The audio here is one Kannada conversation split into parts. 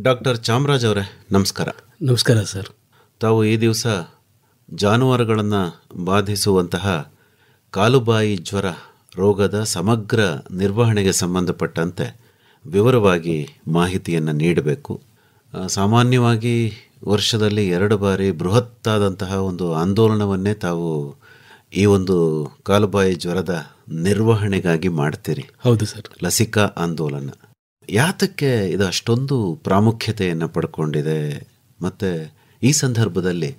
ಡಾಕ್ಟರ್ ಚಾಮರಾಜ್ ಅವರೇ, ನಮಸ್ಕಾರ. ನಮಸ್ಕಾರ ಸರ್. ತಾವು ಈ ದಿವಸ ಜಾನುವಾರುಗಳನ್ನು ಬಾಧಿಸುವಂತಹ ಕಾಲುಬಾಯಿ ಜ್ವರ ರೋಗದ ಸಮಗ್ರ ನಿರ್ವಹಣೆಗೆ ಸಂಬಂಧಪಟ್ಟಂತೆ ವಿವರವಾಗಿ ಮಾಹಿತಿಯನ್ನು ನೀಡಬೇಕು. ಸಾಮಾನ್ಯವಾಗಿ ವರ್ಷದಲ್ಲಿ 2 ಬಾರಿ ಬೃಹತ್ತಾದಂತಹ ಒಂದು ಆಂದೋಲನವನ್ನೇ ತಾವು ಈ ಒಂದು ಕಾಲುಬಾಯಿ ಜ್ವರದ ನಿರ್ವಹಣೆಗಾಗಿ ಮಾಡ್ತೀರಿ. ಹೌದು ಸರ್. ಲಸಿಕಾ ಆಂದೋಲನ ಯಾತಕ್ಕೆ ಇದು ಅಷ್ಟೊಂದು ಪ್ರಾಮುಖ್ಯತೆಯನ್ನು ಪಡ್ಕೊಂಡಿದೆ, ಮತ್ತು ಈ ಸಂದರ್ಭದಲ್ಲಿ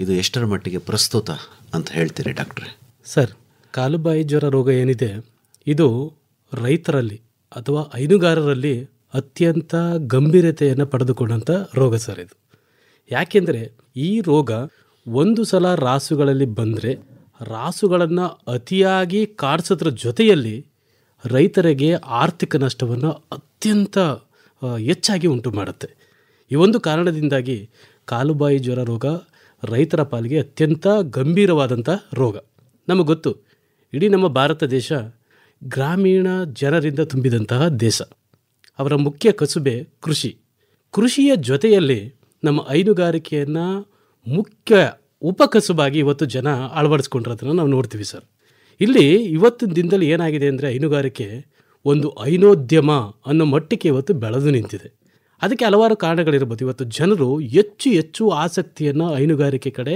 ಇದು ಎಷ್ಟರ ಮಟ್ಟಿಗೆ ಪ್ರಸ್ತುತ ಅಂತ ಹೇಳ್ತೀರಿ ಡಾಕ್ಟ್ರೆ? ಸರ್, ಕಾಲುಬಾಯಿ ಜ್ವರ ರೋಗ ಏನಿದೆ, ಇದು ರೈತರಲ್ಲಿ ಅಥವಾ ಹೈನುಗಾರರಲ್ಲಿ ಅತ್ಯಂತ ಗಂಭೀರತೆಯನ್ನು ಪಡೆದುಕೊಂಡಂಥ ರೋಗ ಸರ್ ಇದು. ಯಾಕೆಂದರೆ ಈ ರೋಗ ಒಂದು ಸಲ ರಾಸುಗಳಲ್ಲಿ ಬಂದರೆ ರಾಸುಗಳನ್ನು ಅತಿಯಾಗಿ ಕಾಡಿಸೋದ್ರ ಜೊತೆಯಲ್ಲಿ ರೈತರಿಗೆ ಆರ್ಥಿಕ ನಷ್ಟವನ್ನು ಅತ್ಯಂತ ಹೆಚ್ಚಾಗಿ ಉಂಟು ಮಾಡುತ್ತೆ. ಈ ಒಂದು ಕಾರಣದಿಂದಾಗಿ ಕಾಲುಬಾಯಿ ಜ್ವರ ರೋಗ ರೈತರ ಪಾಲಿಗೆ ಅತ್ಯಂತ ಗಂಭೀರವಾದಂಥ ರೋಗ. ನಮಗೆ ಗೊತ್ತು, ಇಡೀ ನಮ್ಮ ಭಾರತ ದೇಶ ಗ್ರಾಮೀಣ ಜನರಿಂದ ತುಂಬಿದಂತಹ ದೇಶ. ಅವರ ಮುಖ್ಯ ಕಸುಬೆ ಕೃಷಿ. ಕೃಷಿಯ ಜೊತೆಯಲ್ಲಿ ನಮ್ಮ ಹೈನುಗಾರಿಕೆಯನ್ನು ಮುಖ್ಯ ಉಪಕಸುಬಾಗಿ ಇವತ್ತು ಜನ ಅಳವಡಿಸ್ಕೊಂಡಿರೋದನ್ನು ನಾವು ನೋಡ್ತೀವಿ ಸರ್. ಇಲ್ಲಿ ಇವತ್ತಿನ ದಿನದಲ್ಲಿ ಏನಾಗಿದೆ ಅಂದರೆ, ಹೈನುಗಾರಿಕೆ ಒಂದು ಹೈನೋದ್ಯಮ ಅನ್ನೋ ಮಟ್ಟಕ್ಕೆ ಇವತ್ತು ಬೆಳೆದು ನಿಂತಿದೆ. ಅದಕ್ಕೆ ಹಲವಾರು ಕಾರಣಗಳಿರ್ಬೋದು. ಇವತ್ತು ಜನರು ಹೆಚ್ಚು ಹೆಚ್ಚು ಆಸಕ್ತಿಯನ್ನು ಹೈನುಗಾರಿಕೆ ಕಡೆ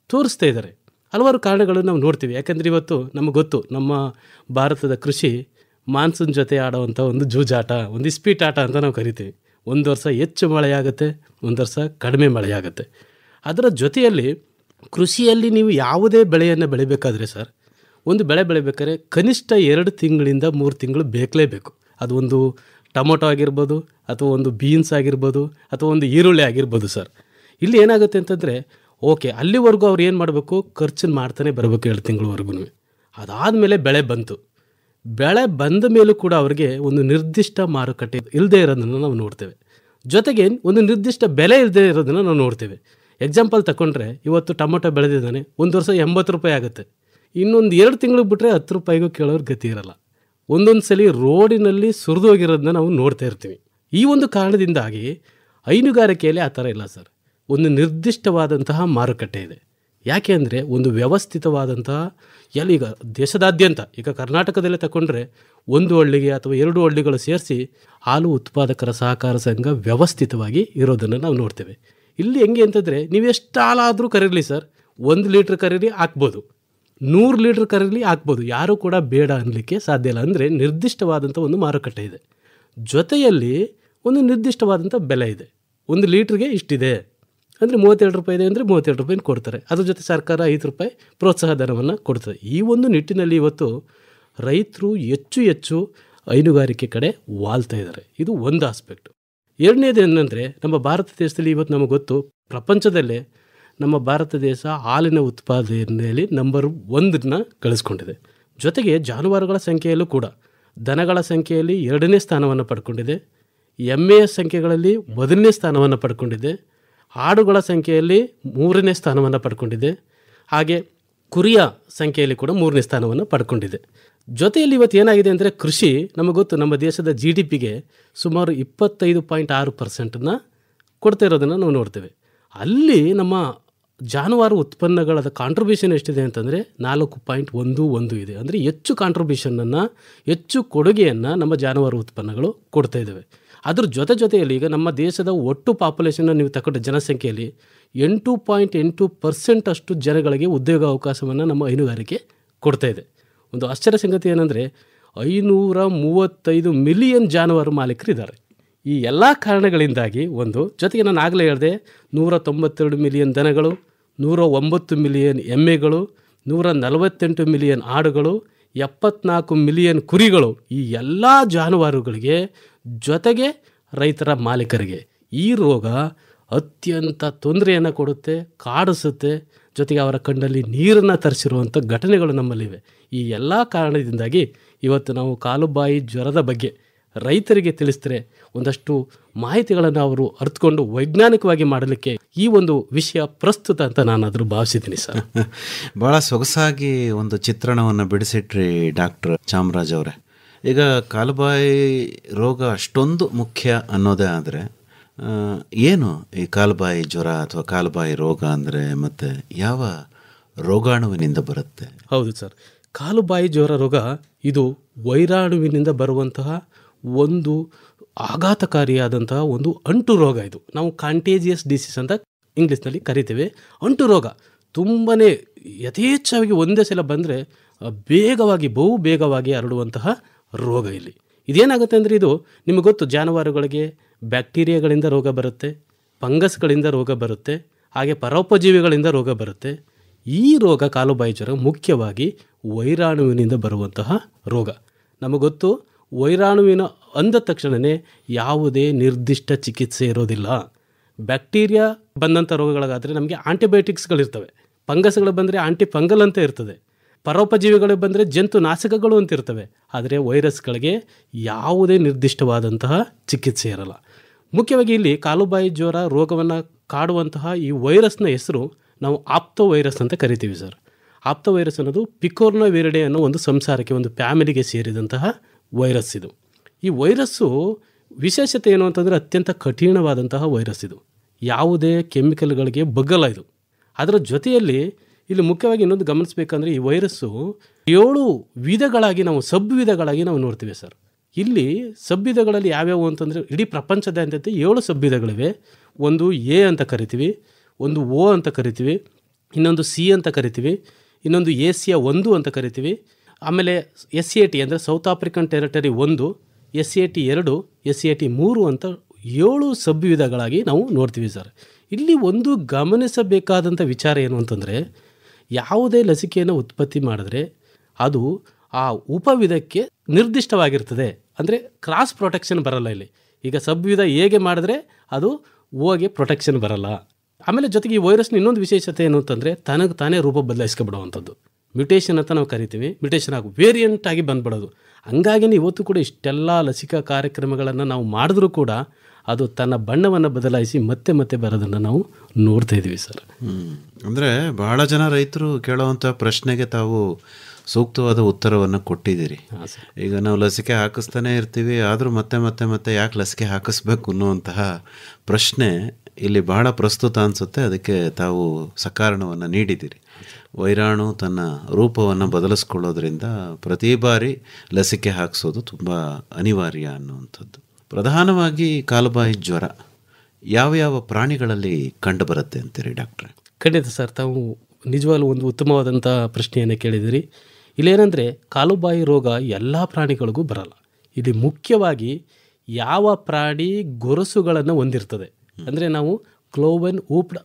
ತೋರಿಸ್ತಾ ಇದ್ದಾರೆ. ಹಲವಾರು ಕಾರಣಗಳನ್ನು ನಾವು ನೋಡ್ತೀವಿ. ಯಾಕಂದರೆ ಇವತ್ತು ನಮಗೆ ಗೊತ್ತು, ನಮ್ಮ ಭಾರತದ ಕೃಷಿ ಮಾನ್ಸೂನ್ ಜೊತೆ ಆಡೋವಂಥ ಒಂದು ಜೂಜಾಟ, ಒಂದು ಇಸ್ಪೀಟಾಟ ಅಂತ ನಾವು ಕರಿತೀವಿ. ಒಂದು ವರ್ಷ ಹೆಚ್ಚು ಮಳೆಯಾಗುತ್ತೆ, ಒಂದು ವರ್ಷ ಕಡಿಮೆ ಮಳೆಯಾಗುತ್ತೆ. ಅದರ ಜೊತೆಯಲ್ಲಿ ಕೃಷಿಯಲ್ಲಿ ನೀವು ಯಾವುದೇ ಬೆಳೆಯನ್ನು ಬೆಳಿಬೇಕಾದ್ರೆ ಸರ್, ಒಂದು ಬೆಳೆ ಬೆಳಿಬೇಕಾದ್ರೆ ಕನಿಷ್ಠ 2 ತಿಂಗಳಿಂದ 3 ತಿಂಗಳು ಬೇಕಲೇಬೇಕು. ಅದು ಒಂದು ಟೊಮೊಟೊ ಆಗಿರ್ಬೋದು, ಅಥವಾ ಒಂದು ಬೀನ್ಸ್ ಆಗಿರ್ಬೋದು, ಅಥವಾ ಒಂದು ಈರುಳ್ಳಿ ಆಗಿರ್ಬೋದು ಸರ್. ಇಲ್ಲಿ ಏನಾಗುತ್ತೆ ಅಂತಂದರೆ, ಓಕೆ, ಅಲ್ಲಿವರೆಗೂ ಅವ್ರು ಏನು ಮಾಡಬೇಕು, ಖರ್ಚನ್ನು ಮಾಡ್ತಾನೆ ಬರಬೇಕು 2 ತಿಂಗಳವರೆಗೂ. ಅದಾದಮೇಲೆ ಬೆಳೆ ಬಂತು. ಬೆಳೆ ಬಂದ ಮೇಲೂ ಕೂಡ ಅವರಿಗೆ ಒಂದು ನಿರ್ದಿಷ್ಟ ಮಾರುಕಟ್ಟೆ ಇಲ್ಲದೆ ಇರೋದನ್ನು ನಾವು ನೋಡ್ತೇವೆ. ಜೊತೆಗೆ ಒಂದು ನಿರ್ದಿಷ್ಟ ಬೆಲೆ ಇಲ್ಲದೆ ಇರೋದನ್ನು ನಾವು ನೋಡ್ತೇವೆ. ಎಕ್ಸಾಂಪಲ್ ತಗೊಂಡ್ರೆ, ಇವತ್ತು ಟೊಮೊಟೊ ಬೆಳೆದಿದ್ದಾನೆ, ಒಂದು ವರ್ಷ 80 ರೂಪಾಯಿ ಆಗುತ್ತೆ. ಇನ್ನೊಂದು 2 ತಿಂಗಳಿಗೆ ಬಿಟ್ಟರೆ 10 ರೂಪಾಯಿಗೂ ಕೇಳೋರು ಗತಿ ಇರಲ್ಲ. ಒಂದೊಂದು ಸಲ ರೋಡಿನಲ್ಲಿ ಸುರಿದು ಹೋಗಿರೋದನ್ನ ನಾವು ನೋಡ್ತಾ ಇರ್ತೀವಿ. ಈ ಒಂದು ಕಾರಣದಿಂದಾಗಿ ಹೈನುಗಾರಿಕೆಯಲ್ಲಿ ಆ ಥರ ಇಲ್ಲ ಸರ್. ಒಂದು ನಿರ್ದಿಷ್ಟವಾದಂತಹ ಮಾರುಕಟ್ಟೆ ಇದೆ. ಯಾಕೆ ಅಂದರೆ, ಒಂದು ವ್ಯವಸ್ಥಿತವಾದಂತಹ ಈಗ ದೇಶದಾದ್ಯಂತ, ಈಗ ಕರ್ನಾಟಕದಲ್ಲೇ ತಗೊಂಡ್ರೆ 1 ಹಳ್ಳಿಗೆ ಅಥವಾ 2 ಹಳ್ಳಿಗಳು ಸೇರಿಸಿ ಹಾಲು ಉತ್ಪಾದಕರ ಸಹಕಾರ ಸಂಘ ವ್ಯವಸ್ಥಿತವಾಗಿ ಇರೋದನ್ನು ನಾವು ನೋಡ್ತೇವೆ. ಇಲ್ಲಿ ಹೆಂಗೆ ಅಂತಂದರೆ, ನೀವು ಎಷ್ಟು ಹಾಲಾದರೂ ಕರೀಲಿ ಸರ್, 1 ಲೀಟ್ರ್ ಕರೀರಿ ಹಾಕ್ಬೋದು, 100 ಲೀಟ್ರ್ ಕರೀಲಿ ಹಾಕ್ಬೋದು, ಯಾರೂ ಕೂಡ ಬೇಡ ಅನ್ನಲಿಕ್ಕೆ ಸಾಧ್ಯ ಇಲ್ಲ. ಅಂದರೆ ನಿರ್ದಿಷ್ಟವಾದಂಥ ಒಂದು ಮಾರುಕಟ್ಟೆ ಇದೆ. ಜೊತೆಯಲ್ಲಿ ಒಂದು ನಿರ್ದಿಷ್ಟವಾದಂಥ ಬೆಲೆ ಇದೆ. 1 ಲೀಟ್ರಿಗೆ ಇಷ್ಟಿದೆ ಅಂದರೆ 32 ರೂಪಾಯಿ ಇದೆ ಅಂದರೆ 32 ರೂಪಾಯಿನ ಕೊಡ್ತಾರೆ. ಅದ್ರ ಜೊತೆ ಸರ್ಕಾರ 5 ರೂಪಾಯಿ ಪ್ರೋತ್ಸಾಹ ಧನವನ್ನು ಕೊಡ್ತದೆ. ಈ ಒಂದು ನಿಟ್ಟಿನಲ್ಲಿ ಇವತ್ತು ರೈತರು ಹೆಚ್ಚು ಹೆಚ್ಚು ಹೈನುಗಾರಿಕೆ ಕಡೆ ವಾಲ್ತಾ ಇದ್ದಾರೆ. ಇದು ಒಂದು ಆಸ್ಪೆಕ್ಟು. ಎರಡನೇದು ಏನಂದರೆ, ನಮ್ಮ ಭಾರತ ದೇಶದಲ್ಲಿ ಇವತ್ತು ನಮಗೆ ಗೊತ್ತು, ಪ್ರಪಂಚದಲ್ಲೇ ನಮ್ಮ ಭಾರತ ದೇಶ ಹಾಲಿನ ಉತ್ಪಾದನೆಯಲ್ಲಿ ನಂಬರ್ 1ನ್ನ ಗಳಿಸ್ಕೊಂಡಿದೆ. ಜೊತೆಗೆ ಜಾನುವಾರುಗಳ ಸಂಖ್ಯೆಯಲ್ಲೂ ಕೂಡ ದನಗಳ ಸಂಖ್ಯೆಯಲ್ಲಿ 2ನೇ ಸ್ಥಾನವನ್ನು ಪಡ್ಕೊಂಡಿದೆ, ಎಮ್ಮೆಯ ಸಂಖ್ಯೆಗಳಲ್ಲಿ 1ನೇ ಸ್ಥಾನವನ್ನು ಪಡ್ಕೊಂಡಿದೆ, ಆಡುಗಳ ಸಂಖ್ಯೆಯಲ್ಲಿ 3ನೇ ಸ್ಥಾನವನ್ನು ಪಡ್ಕೊಂಡಿದೆ, ಹಾಗೆ ಕುರಿಯ ಸಂಖ್ಯೆಯಲ್ಲಿ ಕೂಡ 3ನೇ ಸ್ಥಾನವನ್ನು ಪಡ್ಕೊಂಡಿದೆ. ಜೊತೆಯಲ್ಲಿ ಇವತ್ತು ಏನಾಗಿದೆ ಅಂದರೆ, ಕೃಷಿ ನಮಗೆ ಗೊತ್ತು, ನಮ್ಮ ದೇಶದ GDPಗೆ ಸುಮಾರು 25.6% ಕೊಡ್ತಾ ಇರೋದನ್ನು ನಾವು ನೋಡ್ತೇವೆ. ಅಲ್ಲಿ ನಮ್ಮ ಜಾನುವಾರು ಉತ್ಪನ್ನಗಳ ಕಾಂಟ್ರಿಬ್ಯೂಷನ್ ಎಷ್ಟಿದೆ ಅಂತಂದರೆ 4.11 ಇದೆ. ಅಂದರೆ ಹೆಚ್ಚು ಕಾಂಟ್ರಿಬ್ಯೂಷನನ್ನು, ಹೆಚ್ಚು ಕೊಡುಗೆಯನ್ನು ನಮ್ಮ ಜಾನುವಾರು ಉತ್ಪನ್ನಗಳು ಕೊಡ್ತಾ ಇದ್ದಾವೆ. ಅದ್ರ ಜೊತೆಯಲ್ಲಿ ಈಗ ನಮ್ಮ ದೇಶದ ಒಟ್ಟು ಪಾಪ್ಯುಲೇಷನ್ನ ನೀವು ತಗೊಂಡ ಜನಸಂಖ್ಯೆಯಲ್ಲಿ 8.8% ಅಷ್ಟು ಜನಗಳಿಗೆ ಉದ್ಯೋಗ ಅವಕಾಶವನ್ನು ನಮ್ಮ ಹೈನುಗಾರಿಕೆ ಕೊಡ್ತಾ ಇದೆ. ಒಂದು ಆಶ್ಚರ್ಯ ಸಂಗತಿ ಏನಂದರೆ, 535 ಮಿಲಿಯನ್ ಜಾನುವಾರು ಮಾಲೀಕರಿದ್ದಾರೆ. ಈ ಎಲ್ಲ ಕಾರಣಗಳಿಂದಾಗಿ ಜೊತೆಗೆ ನಾನು ಆಗಲೇ ಹೇಳಿದೆ, 192 ಮಿಲಿಯನ್ ದನಗಳು, 109 ಮಿಲಿಯನ್ ಎಮ್ಮೆಗಳು, 148 ಮಿಲಿಯನ್ ಆಡುಗಳು, 74 ಮಿಲಿಯನ್ ಕುರಿಗಳು, ಈ ಎಲ್ಲ ಜಾನುವಾರುಗಳಿಗೆ ಜೊತೆಗೆ ರೈತರ ಮಾಲೀಕರಿಗೆ ಈ ರೋಗ ಅತ್ಯಂತ ತೊಂದರೆಯನ್ನು ಕೊಡುತ್ತೆ, ಕಾಡಿಸುತ್ತೆ. ಜೊತೆಗೆ ಅವರ ಕಣ್ಣಲ್ಲಿ ನೀರನ್ನು ತರಿಸಿರುವಂಥ ಘಟನೆಗಳು ನಮ್ಮಲ್ಲಿವೆ. ಈ ಎಲ್ಲ ಕಾರಣದಿಂದಾಗಿ ಇವತ್ತು ನಾವು ಕಾಲುಬಾಯಿ ಜ್ವರದ ಬಗ್ಗೆ ರೈತರಿಗೆ ತಿಳಿಸಿದ್ರೆ ಒಂದಷ್ಟು ಮಾಹಿತಿಗಳನ್ನು ಅವರು ಅರ್ಥಕೊಂಡು ವೈಜ್ಞಾನಿಕವಾಗಿ ಮಾಡಲಿಕ್ಕೆ ಈ ಒಂದು ವಿಷಯ ಪ್ರಸ್ತುತ ಅಂತ ನಾನು ಅದ್ರ ಭಾವಿಸಿದ್ದೀನಿ ಸರ್. ಭಾಳ ಸೊಗಸಾಗಿ ಒಂದು ಚಿತ್ರಣವನ್ನು ಬಿಡಿಸಿಟ್ರಿ ಡಾಕ್ಟರ್ ಚಾಮರಾಜ್ ಅವರೇ. ಈಗ ಕಾಲುಬಾಯಿ ರೋಗ ಅಷ್ಟೊಂದು ಮುಖ್ಯ ಅನ್ನೋದೇ ಆದರೆ ಏನು ಈ ಕಾಲುಬಾಯಿ ಜ್ವರ ಅಥವಾ ಕಾಲುಬಾಯಿ ರೋಗ ಅಂದರೆ ಮತ್ತು ಯಾವ ರೋಗಾಣುವಿನಿಂದ ಬರುತ್ತೆ? ಹೌದು ಸರ್, ಕಾಲುಬಾಯಿ ಜ್ವರ ರೋಗ ಇದು ವೈರಾಣುವಿನಿಂದ ಬರುವಂತಹ ಒಂದು ಆಘಾತಕಾರಿಯಾದಂತಹ ಒಂದು ಅಂಟು ರೋಗ. ಇದು ನಾವು ಕಾಂಟೇಜಿಯಸ್ ಡಿಸೀಸ್ ಅಂತ ಇಂಗ್ಲೀಷ್ನಲ್ಲಿ ಕರಿತೇವೆ. ಅಂಟು ರೋಗ ತುಂಬಾ ಯಥೇಚ್ಛವಾಗಿ ಒಂದೇ ಸಲ ಬಂದರೆ ಬಹು ಬೇಗವಾಗಿ ಹರಡುವಂತಹ ರೋಗ. ಇಲ್ಲಿ ಇದೇನಾಗುತ್ತೆ ಅಂದರೆ, ಇದು ನಿಮಗೆ ಗೊತ್ತು, ಜಾನುವಾರುಗಳಿಗೆ ಬ್ಯಾಕ್ಟೀರಿಯಾಗಳಿಂದ ರೋಗ ಬರುತ್ತೆ, ಫಂಗಸ್ಗಳಿಂದ ರೋಗ ಬರುತ್ತೆ, ಹಾಗೆ ಪರೋಪಜೀವಿಗಳಿಂದ ರೋಗ ಬರುತ್ತೆ. ಈ ರೋಗ ಕಾಲುಬಾಯಿ ಜ್ವರ ಮುಖ್ಯವಾಗಿ ವೈರಾಣುವಿನಿಂದ ಬರುವಂತಹ ರೋಗ. ನಮಗೆ ಗೊತ್ತು, ವೈರಾಣುವಿನ ಅಂದ ತಕ್ಷಣವೇ ಯಾವುದೇ ನಿರ್ದಿಷ್ಟ ಚಿಕಿತ್ಸೆ ಇರೋದಿಲ್ಲ. ಬ್ಯಾಕ್ಟೀರಿಯಾ ಬಂದಂಥ ರೋಗಗಳಿಗಾದರೆ ನಮಗೆ ಆಂಟಿಬಯೋಟಿಕ್ಸ್ಗಳಿರ್ತವೆ, ಫಂಗಸ್ಗಳು ಬಂದರೆ ಆಂಟಿಫಂಗಲ್ ಅಂತ ಇರ್ತದೆ, ಪರೋಪಜೀವಿಗಳು ಬಂದರೆ ಜಂತುನಾಶಕಗಳು ಅಂತ ಇರ್ತವೆ. ಆದರೆ ವೈರಸ್ಗಳಿಗೆ ಯಾವುದೇ ನಿರ್ದಿಷ್ಟವಾದಂತಹ ಚಿಕಿತ್ಸೆ ಇರಲ್ಲ. ಮುಖ್ಯವಾಗಿ ಇಲ್ಲಿ ಕಾಲುಬಾಯಿ ಜ್ವರ ರೋಗವನ್ನು ಕಾಡುವಂತಹ ಈ ವೈರಸ್ನ ಹೆಸರು ನಾವು ಆಪ್ತೋ ವೈರಸ್ ಅಂತ ಕರಿತೀವಿ ಸರ್. ಆಪ್ತೋ ವೈರಸ್ ಅನ್ನೋದು ಪಿಕೋರ್ನೋ ವಿರಿಡೆ ಅನ್ನೋ ಒಂದು ಸಂಸಾರಕ್ಕೆ, ಒಂದು ಫ್ಯಾಮಿಲಿಗೆ ಸೇರಿದಂತಹ ವೈರಸ್ ಇದು. ಈ ವೈರಸ್ಸು ವಿಶೇಷತೆ ಏನು ಅಂತಂದರೆ ಅತ್ಯಂತ ಕಠಿಣವಾದಂತಹ ವೈರಸ್ ಇದು. ಯಾವುದೇ ಕೆಮಿಕಲ್ಗಳಿಗೆ ಬಗ್ಗಲ್ಲ ಇದು. ಅದರ ಜೊತೆಯಲ್ಲಿ ಇಲ್ಲಿ ಮುಖ್ಯವಾಗಿ ಇನ್ನೊಂದು ಗಮನಿಸಬೇಕಂದ್ರೆ, ಈ ವೈರಸ್ಸು 7 ವಿಧಗಳಾಗಿ ನಾವು ವಿಧಗಳಾಗಿ ನಾವು ನೋಡ್ತೀವಿ ಸರ್. ಇಲ್ಲಿ ವಿಧಗಳಲ್ಲಿ ಯಾವ್ಯಾವು ಅಂತಂದರೆ, ಇಡೀ ಪ್ರಪಂಚದಾದ್ಯಂತ 7 ವಿಧಗಳಿವೆ. ಒಂದು ಎ ಅಂತ ಕರಿತೀವಿ, ಒಂದು ಓ ಅಂತ ಕರಿತೀವಿ, ಇನ್ನೊಂದು ಸಿ ಅಂತ ಕರಿತೀವಿ, ಇನ್ನೊಂದು ಏಸಿಯಾ 1 ಅಂತ ಕರಿತೀವಿ, ಆಮೇಲೆ SAT ಅಂದರೆ south African territory 1, SAT 2, SAT 3 ಅಂತ 7 ವಿಧಗಳಾಗಿ ನಾವು ನೋಡ್ತೀವಿ ಸರ್. ಇಲ್ಲಿ ಒಂದು ಗಮನಿಸಬೇಕಾದಂಥ ವಿಚಾರ ಏನು ಅಂತಂದರೆ, ಯಾವುದೇ ಲಸಿಕೆಯನ್ನು ಉತ್ಪತ್ತಿ ಮಾಡಿದ್ರೆ ಅದು ಆ ಉಪವಿಧಕ್ಕೆ ನಿರ್ದಿಷ್ಟವಾಗಿರ್ತದೆ. ಅಂದರೆ ಕ್ರಾಸ್ ಪ್ರೊಟೆಕ್ಷನ್ ಬರಲ್ಲ ಇಲ್ಲಿ. ಈಗ ವಿಧ ಹೇಗೆ ಮಾಡಿದ್ರೆ ಅದು ಓಗೆ ಪ್ರೊಟೆಕ್ಷನ್ ಬರಲ್ಲ. ಆಮೇಲೆ ಜೊತೆಗೆ ಈ ವೈರಸ್ನ ಇನ್ನೊಂದು ವಿಶೇಷತೆ ಏನು ಅಂತಂದರೆ, ತನಗೆ ತಾನೇ ರೂಪ ಬದಲಾಯಿಸ್ಕೊಬಿಡುವಂಥದ್ದು, ಮ್ಯುಟೇಷನ್ ಅಂತ ನಾವು ಕರಿತೀವಿ. ಮ್ಯುಟೇಷನ್ ಆಗಿ ವೇರಿಯಂಟ್ ಆಗಿ ಬಂದ್ಬಿಡೋದು. ಹಂಗಾಗಿ ಇವತ್ತು ಕೂಡ ಇಷ್ಟೆಲ್ಲ ಲಸಿಕಾ ಕಾರ್ಯಕ್ರಮಗಳನ್ನು ನಾವು ಮಾಡಿದ್ರೂ ಕೂಡ ಅದು ತನ್ನ ಬಣ್ಣವನ್ನು ಬದಲಾಯಿಸಿ ಮತ್ತೆ ಮತ್ತೆ ಬರೋದನ್ನು ನಾವು ನೋಡ್ತಾ ಇದ್ದೀವಿ ಸರ್. ಅಂದರೆ ಬಹಳ ಜನ ರೈತರು ಕೇಳುವಂಥ ಪ್ರಶ್ನೆಗೆ ತಾವು ಸೂಕ್ತವಾದ ಉತ್ತರವನ್ನು ಕೊಟ್ಟಿದ್ದೀರಿ. ಈಗ ನಾವು ಲಸಿಕೆ ಹಾಕಿಸ್ತಾನೆ ಇರ್ತೀವಿ, ಆದರೂ ಮತ್ತೆ ಮತ್ತೆ ಮತ್ತೆ ಯಾಕೆ ಲಸಿಕೆ ಹಾಕಿಸ್ಬೇಕು ಅನ್ನುವಂತಹ ಪ್ರಶ್ನೆ ಇಲ್ಲಿ ಬಹಳ ಪ್ರಸ್ತುತ ಅನಿಸುತ್ತೆ. ಅದಕ್ಕೆ ತಾವು ಸಕಾರಣವನ್ನು ನೀಡಿದ್ದೀರಿ. ವೈರಾಣು ತನ್ನ ರೂಪವನ್ನು ಬದಲಿಸ್ಕೊಳ್ಳೋದ್ರಿಂದ ಪ್ರತಿ ಬಾರಿ ಲಸಿಕೆ ಹಾಕಿಸೋದು ತುಂಬ ಅನಿವಾರ್ಯ ಅನ್ನುವಂಥದ್ದು. ಪ್ರಧಾನವಾಗಿ ಕಾಲುಬಾಯಿ ಜ್ವರ ಯಾವ ಪ್ರಾಣಿಗಳಲ್ಲಿ ಕಂಡುಬರುತ್ತೆ ಅಂತೀರಿ ಡಾಕ್ಟ್ರೆ? ಖಂಡಿತ ಸರ್, ತಾವು ನಿಜವಾಗ್ಲೂ ಒಂದು ಉತ್ತಮವಾದಂಥ ಪ್ರಶ್ನೆಯನ್ನು ಕೇಳಿದಿರಿ. ಇಲ್ಲೇನೆಂದರೆ, ಕಾಲುಬಾಯಿ ರೋಗ ಎಲ್ಲ ಪ್ರಾಣಿಗಳಿಗೂ ಬರಲ್ಲ. ಇಲ್ಲಿ ಮುಖ್ಯವಾಗಿ ಯಾವ ಪ್ರಾಣಿ ಗೊರಸುಗಳನ್ನು ಹೊಂದಿರ್ತದೆ, ಅಂದರೆ ನಾವು ಕ್ಲೋವನ್ ಊಪ್ಡ್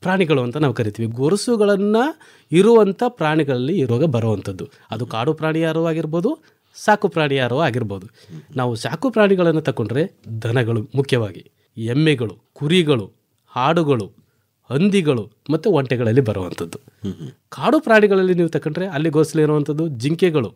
ಪ್ರಾಣಿಗಳು ಅಂತ ನಾವು ಕರಿತೀವಿ. ಗೊರಸುಗಳನ್ನು ಇರುವಂಥ ಪ್ರಾಣಿಗಳಲ್ಲಿ ಈ ರೋಗ ಬರುವಂಥದ್ದು. ಅದು ಕಾಡು ಪ್ರಾಣಿ ಯಾರೋ ಆಗಿರ್ಬೋದು, ಸಾಕು ಪ್ರಾಣಿ ಯಾರೋ ಆಗಿರ್ಬೋದು. ನಾವು ಸಾಕು ಪ್ರಾಣಿಗಳನ್ನು ತಗೊಂಡ್ರೆ ದನಗಳು, ಮುಖ್ಯವಾಗಿ ಎಮ್ಮೆಗಳು, ಕುರಿಗಳು, ಆಡುಗಳು, ಹಂದಿಗಳು ಮತ್ತು ಒಂಟೆಗಳಲ್ಲಿ ಬರುವಂಥದ್ದು. ಕಾಡು ಪ್ರಾಣಿಗಳಲ್ಲಿ ನೀವು ತಗೊಂಡ್ರೆ ಅಲ್ಲಿ ಗೋಸಲು ಇರುವಂಥದ್ದು ಜಿಂಕೆಗಳು,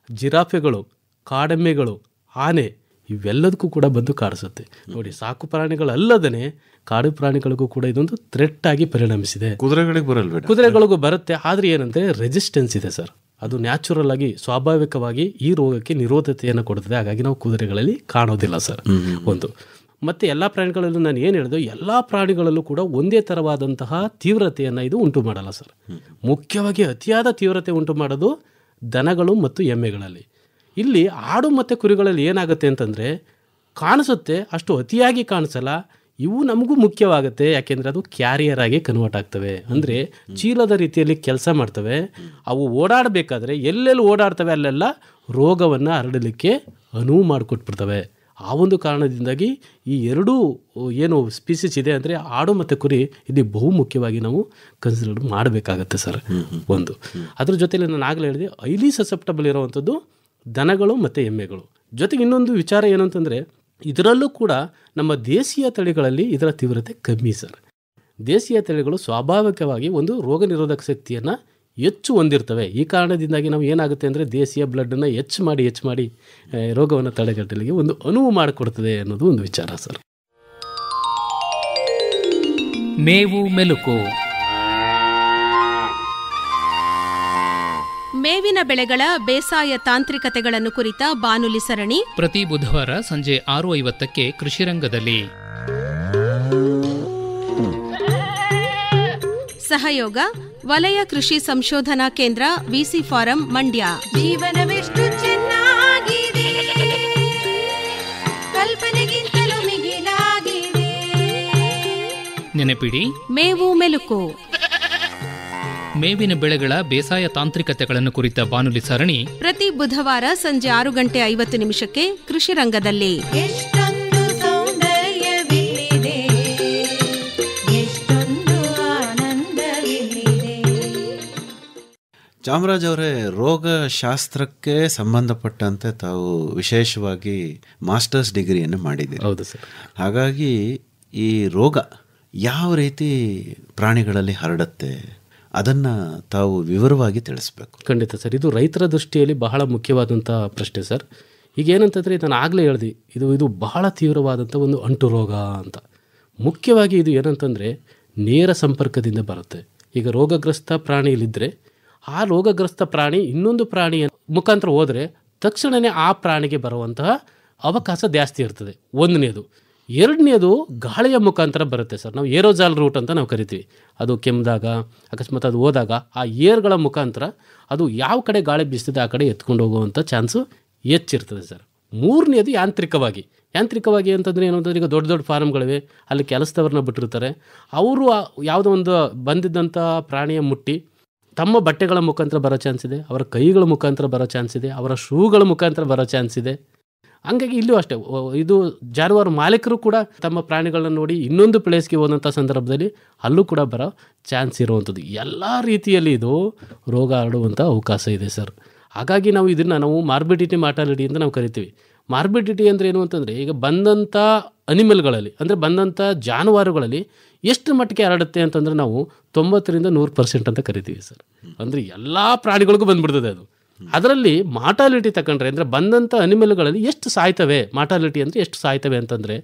ಜಿರಾಫೆಗಳು, ಕಾಡೆಮ್ಮೆಗಳು, ಆನೆ, ಇವೆಲ್ಲದಕ್ಕೂ ಕೂಡ ಬಂದು ಕಾಡಿಸುತ್ತೆ. ನೋಡಿ, ಸಾಕು ಪ್ರಾಣಿಗಳಲ್ಲದೇ ಕಾಡು ಪ್ರಾಣಿಗಳಿಗೂ ಕೂಡ ಇದೊಂದು ಥ್ರೆಟ್ ಆಗಿ ಪರಿಣಮಿಸಿದೆ. ಕುದುರೆಗಳಿಗೆ ಬರಲ್ವೇ? ಕುದುರೆಗಳಿಗೂ ಬರುತ್ತೆ, ಆದರೆ ಏನಂದರೆ ರೆಸಿಸ್ಟೆನ್ಸ್ ಇದೆ ಸರ್. ಅದು ನ್ಯಾಚುರಲ್ ಆಗಿ ಸ್ವಾಭಾವಿಕವಾಗಿ ಈ ರೋಗಕ್ಕೆ ನಿರೋಧತೆಯನ್ನು ಕೊಡುತ್ತದೆ. ಹಾಗಾಗಿ ನಾವು ಕುದುರೆಗಳಲ್ಲಿ ಕಾಣೋದಿಲ್ಲ ಸರ್. ಒಂದು ಮತ್ತು ಎಲ್ಲ ಪ್ರಾಣಿಗಳಲ್ಲೂ ನಾನು ಏನು ಹೇಳಿದೆ, ಎಲ್ಲ ಪ್ರಾಣಿಗಳಲ್ಲೂ ಕೂಡ ಒಂದೇ ಥರವಾದಂತಹ ತೀವ್ರತೆಯನ್ನು ಇದು ಉಂಟು ಮಾಡಲ್ಲ ಸರ್. ಮುಖ್ಯವಾಗಿ ಅತಿಯಾದ ತೀವ್ರತೆ ಉಂಟು ಮಾಡೋದು ದನಗಳು ಮತ್ತು ಎಮ್ಮೆಗಳಲ್ಲಿ. ಇಲ್ಲಿ ಆಡು ಮತ್ತು ಕುರಿಗಳಲ್ಲಿ ಏನಾಗುತ್ತೆ ಅಂತಂದರೆ, ಕಾಣಿಸುತ್ತೆ, ಅಷ್ಟು ಅತಿಯಾಗಿ ಕಾಣಿಸಲ್ಲ. ಇವು ನಮಗೂ ಮುಖ್ಯವಾಗುತ್ತೆ, ಯಾಕೆಂದರೆ ಅದು ಕ್ಯಾರಿಯರ್ ಆಗಿ ಕನ್ವರ್ಟ್ ಆಗ್ತವೆ. ಅಂದರೆ ಚೀಲದ ರೀತಿಯಲ್ಲಿ ಕೆಲಸ ಮಾಡ್ತವೆ. ಅವು ಓಡಾಡಬೇಕಾದ್ರೆ ಎಲ್ಲೆಲ್ಲಿ ಓಡಾಡ್ತವೆ ಅಲ್ಲೆಲ್ಲ ರೋಗವನ್ನು ಹರಡಲಿಕ್ಕೆ ಅನುವು ಮಾಡಿಕೊಟ್ಬಿಡ್ತವೆ. ಆ ಒಂದು ಕಾರಣದಿಂದಾಗಿ ಈ ಎರಡೂ ಏನು ಸ್ಪೀಸೀಸ್ ಇದೆ ಅಂದರೆ ಆಡು ಮತ್ತು ಕುರಿ, ಇದು ಬಹು ಮುಖ್ಯವಾಗಿ ನಾವು ಕನ್ಸಿಡರ್ ಮಾಡಬೇಕಾಗತ್ತೆ ಸರ್. ಒಂದು ಅದ್ರ ಜೊತೆಲಿ ನಾನು ಆಗಲೇ ಹೇಳಿದೆ, ಹೈಲಿ ಸಸೆಪ್ಟಬಲ್ ಇರೋವಂಥದ್ದು ದನಗಳು ಮತ್ತು ಎಮ್ಮೆಗಳು. ಜೊತೆಗೆ ಇನ್ನೊಂದು ವಿಚಾರ ಏನು ಅಂತಂದರೆ, ಇದರಲ್ಲೂ ಕೂಡ ನಮ್ಮ ದೇಶೀಯ ತಳಿಗಳಲ್ಲಿ ಇದರ ತೀವ್ರತೆ ಕಮ್ಮಿ ಸರ್. ದೇಶೀಯ ತಳಿಗಳು ಸ್ವಾಭಾವಿಕವಾಗಿ ಒಂದು ರೋಗ ನಿರೋಧಕ ಶಕ್ತಿಯನ್ನು ಹೆಚ್ಚು ಹೊಂದಿರ್ತವೆ. ಈ ಕಾರಣದಿಂದಾಗಿ ನಾವು ಏನಾಗುತ್ತೆ ಅಂದರೆ, ದೇಶೀಯ ಬ್ಲಡ್ಡನ್ನು ಹೆಚ್ಚು ಮಾಡಿ ರೋಗವನ್ನು ತಡೆಗಟ್ಟಲಿಕ್ಕೆ ಒಂದು ಅನುವು ಮಾಡಿಕೊಡ್ತದೆ ಅನ್ನೋದು ಒಂದು ವಿಚಾರ ಸರ್. ಮೇವು ಮೆಲುಕು. ಮೇವಿನ ಬೆಳೆಗಳ ಬೇಸಾಯ ತಾಂತ್ರಿಕತೆಗಳನ್ನು ಕುರಿತ ಬಾನುಲಿ ಸರಣಿ ಪ್ರತಿ ಬುಧವಾರ ಸಂಜೆ 6:50ಕ್ಕೆ ಕೃಷಿರಂಗದಲ್ಲಿ. ಸಹಯೋಗ ವಲಯ ಕೃಷಿ ಸಂಶೋಧನಾ ಕೇಂದ್ರ ವಿಸಿ ಫಾರಂ ಮಂಡ್ಯ. ಜೀವನವೆಷ್ಟು ಚೆನ್ನಾಗಿದೆ, ಕಲ್ಪನೆಗಿಂತಲೂ ಮಿಗಿಲಾಗಿದೆ. ನೆನಪಿಡಿ, ಮೇವು ಮೆಲುಕು. ಮೇವಿನ ಬೆಳೆಗಳ ಬೇಸಾಯ ತಾಂತ್ರಿಕತೆಗಳನ್ನು ಕುರಿತ ಬಾನುಲಿ ಸರಣಿ ಪ್ರತಿ ಬುಧವಾರ ಸಂಜೆ 6:50 ಕೃಷಿ ರಂಗದಲ್ಲಿ. ಎಷ್ಟೊಂದು ಸೌಂದರ್ಯವಿಲ್ಲಿದೆ, ಎಷ್ಟೊಂದು ಆನಂದವಿಲ್ಲಿದೆ. ಚಾಮರಾಜ್ ಅವರೇ, ರೋಗಶಾಸ್ತ್ರಕ್ಕೆ ಸಂಬಂಧಪಟ್ಟಂತೆ ತಾವು ವಿಶೇಷವಾಗಿ ಮಾಸ್ಟರ್ಸ್ ಡಿಗ್ರಿಯನ್ನು ಮಾಡಿದ್ದೀರಿ. ಹೌದು ಸರ್. ಹಾಗಾಗಿ ಈ ರೋಗ ಯಾವ ರೀತಿ ಪ್ರಾಣಿಗಳಲ್ಲಿ ಹರಡುತ್ತೆ ಅದನ್ನು ತಾವು ವಿವರವಾಗಿ ತಿಳಿಸ್ಬೇಕು. ಖಂಡಿತ ಸರ್, ಇದು ರೈತರ ದೃಷ್ಟಿಯಲ್ಲಿ ಬಹಳ ಮುಖ್ಯವಾದಂಥ ಪ್ರಶ್ನೆ ಸರ್. ಈಗ ಏನಂತಂದರೆ, ನಾನು ಆಗಲೇ ಹೇಳಿದೆ, ಇದು ಬಹಳ ತೀವ್ರವಾದಂಥ ಒಂದು ಅಂಟು ರೋಗ ಅಂತ. ಮುಖ್ಯವಾಗಿ ಇದು ಏನಂತಂದರೆ ನೇರ ಸಂಪರ್ಕದಿಂದ ಬರುತ್ತೆ. ಈಗ ರೋಗಗ್ರಸ್ತ ಪ್ರಾಣಿಯಲ್ಲಿದ್ದರೆ ಆ ರೋಗಗ್ರಸ್ತ ಪ್ರಾಣಿ ಇನ್ನೊಂದು ಪ್ರಾಣಿಯ ಮುಖಾಂತರ ಹೋದರೆ ತಕ್ಷಣವೇ ಆ ಪ್ರಾಣಿಗೆ ಬರುವಂತಹ ಅವಕಾಶ ಜಾಸ್ತಿ ಇರ್ತದೆ, ಒಂದನೇದು. ಎರಡನೇದು ಗಾಳಿಯ ಮುಖಾಂತರ ಬರುತ್ತೆ ಸರ್. ನಾವು ಏರೋಜಾಲ್ ರೂಟ್ ಅಂತ ನಾವು ಕರಿತೀವಿ. ಅದು ಕೆಮ್ಮಿದಾಗ, ಅಕಸ್ಮಾತ್ ಅದು ಹೋದಾಗ ಆ ಏರ್ಗಳ ಮುಖಾಂತರ ಅದು ಯಾವ ಕಡೆ ಗಾಳಿ ಬೀಸ್ತದೆ ಆ ಕಡೆ ಎತ್ಕೊಂಡು ಹೋಗುವಂಥ ಚಾನ್ಸು ಹೆಚ್ಚಿರ್ತದೆ ಸರ್. ಮೂರನೇದು ಯಾಂತ್ರಿಕವಾಗಿ ಅಂತಂದರೆ ಏನು ಅಂತಂದರೆ, ಈಗ ದೊಡ್ಡ ದೊಡ್ಡ ಫಾರ್ಮ್ಗಳಿವೆ, ಅಲ್ಲಿ ಕೆಲಸದವ್ರನ್ನ ಬಿಟ್ಟಿರ್ತಾರೆ. ಅವರು ಯಾವುದೋ ಒಂದು ಬಂದಿದ್ದಂಥ ಪ್ರಾಣಿಯ ಮುಟ್ಟಿ ತಮ್ಮ ಬಟ್ಟೆಗಳ ಮುಖಾಂತರ ಬರೋ ಚಾನ್ಸ್ ಇದೆ, ಅವರ ಕೈಗಳ ಮುಖಾಂತರ ಬರೋ ಚಾನ್ಸ್ ಇದೆ, ಅವರ ಶೂಗಳ ಮುಖಾಂತರ ಬರೋ ಚಾನ್ಸ್ ಇದೆ. ಹಂಗಾಗಿ ಇಲ್ಲೂ ಅಷ್ಟೇ, ಇದು ಜಾನುವಾರು ಮಾಲೀಕರು ಕೂಡ ತಮ್ಮ ಪ್ರಾಣಿಗಳನ್ನ ನೋಡಿ ಇನ್ನೊಂದು ಪ್ಲೇಸ್ಗೆ ಹೋದಂಥ ಸಂದರ್ಭದಲ್ಲಿ ಅಲ್ಲೂ ಕೂಡ ಬರೋ ಚಾನ್ಸ್ ಇರುವಂಥದ್ದು. ಎಲ್ಲ ರೀತಿಯಲ್ಲಿ ಇದು ರೋಗ ಹರಡುವಂಥ ಅವಕಾಶ ಇದೆ ಸರ್. ಹಾಗಾಗಿ ನಾವು ಮಾರ್ಬಿಡಿಟಿ ಮಾರ್ಟಾಲಿಟಿ ಅಂತ ನಾವು ಕರಿತೀವಿ. ಮಾರ್ಬಿಡಿಟಿ ಅಂದರೆ ಏನು ಅಂತಂದರೆ, ಈಗ ಬಂದಂಥ ಅನಿಮಲ್ಗಳಲ್ಲಿ ಅಂದರೆ ಬಂದಂಥ ಜಾನುವಾರುಗಳಲ್ಲಿ ಎಷ್ಟು ಮಟ್ಟಿಗೆ ಹರಡುತ್ತೆ ಅಂತಂದರೆ ನಾವು 90-100% ಅಂತ ಕರಿತೀವಿ ಸರ್. ಅಂದರೆ ಎಲ್ಲ ಪ್ರಾಣಿಗಳಿಗೂ ಬಂದ್ಬಿಡ್ತದೆ ಅದು. ಅದರಲ್ಲಿ ಮಾರ್ಟಾಲಿಟಿ ತಗೊಂಡ್ರೆ ಅಂದರೆ ಬಂದಂಥ ಅನಿಮಲ್ಗಳಲ್ಲಿ ಎಷ್ಟು ಸಾಯ್ತವೆ, ಮಾರ್ಟಾಲಿಟಿ ಅಂದರೆ ಎಷ್ಟು ಸಾಯ್ತವೆ ಅಂತಂದರೆ,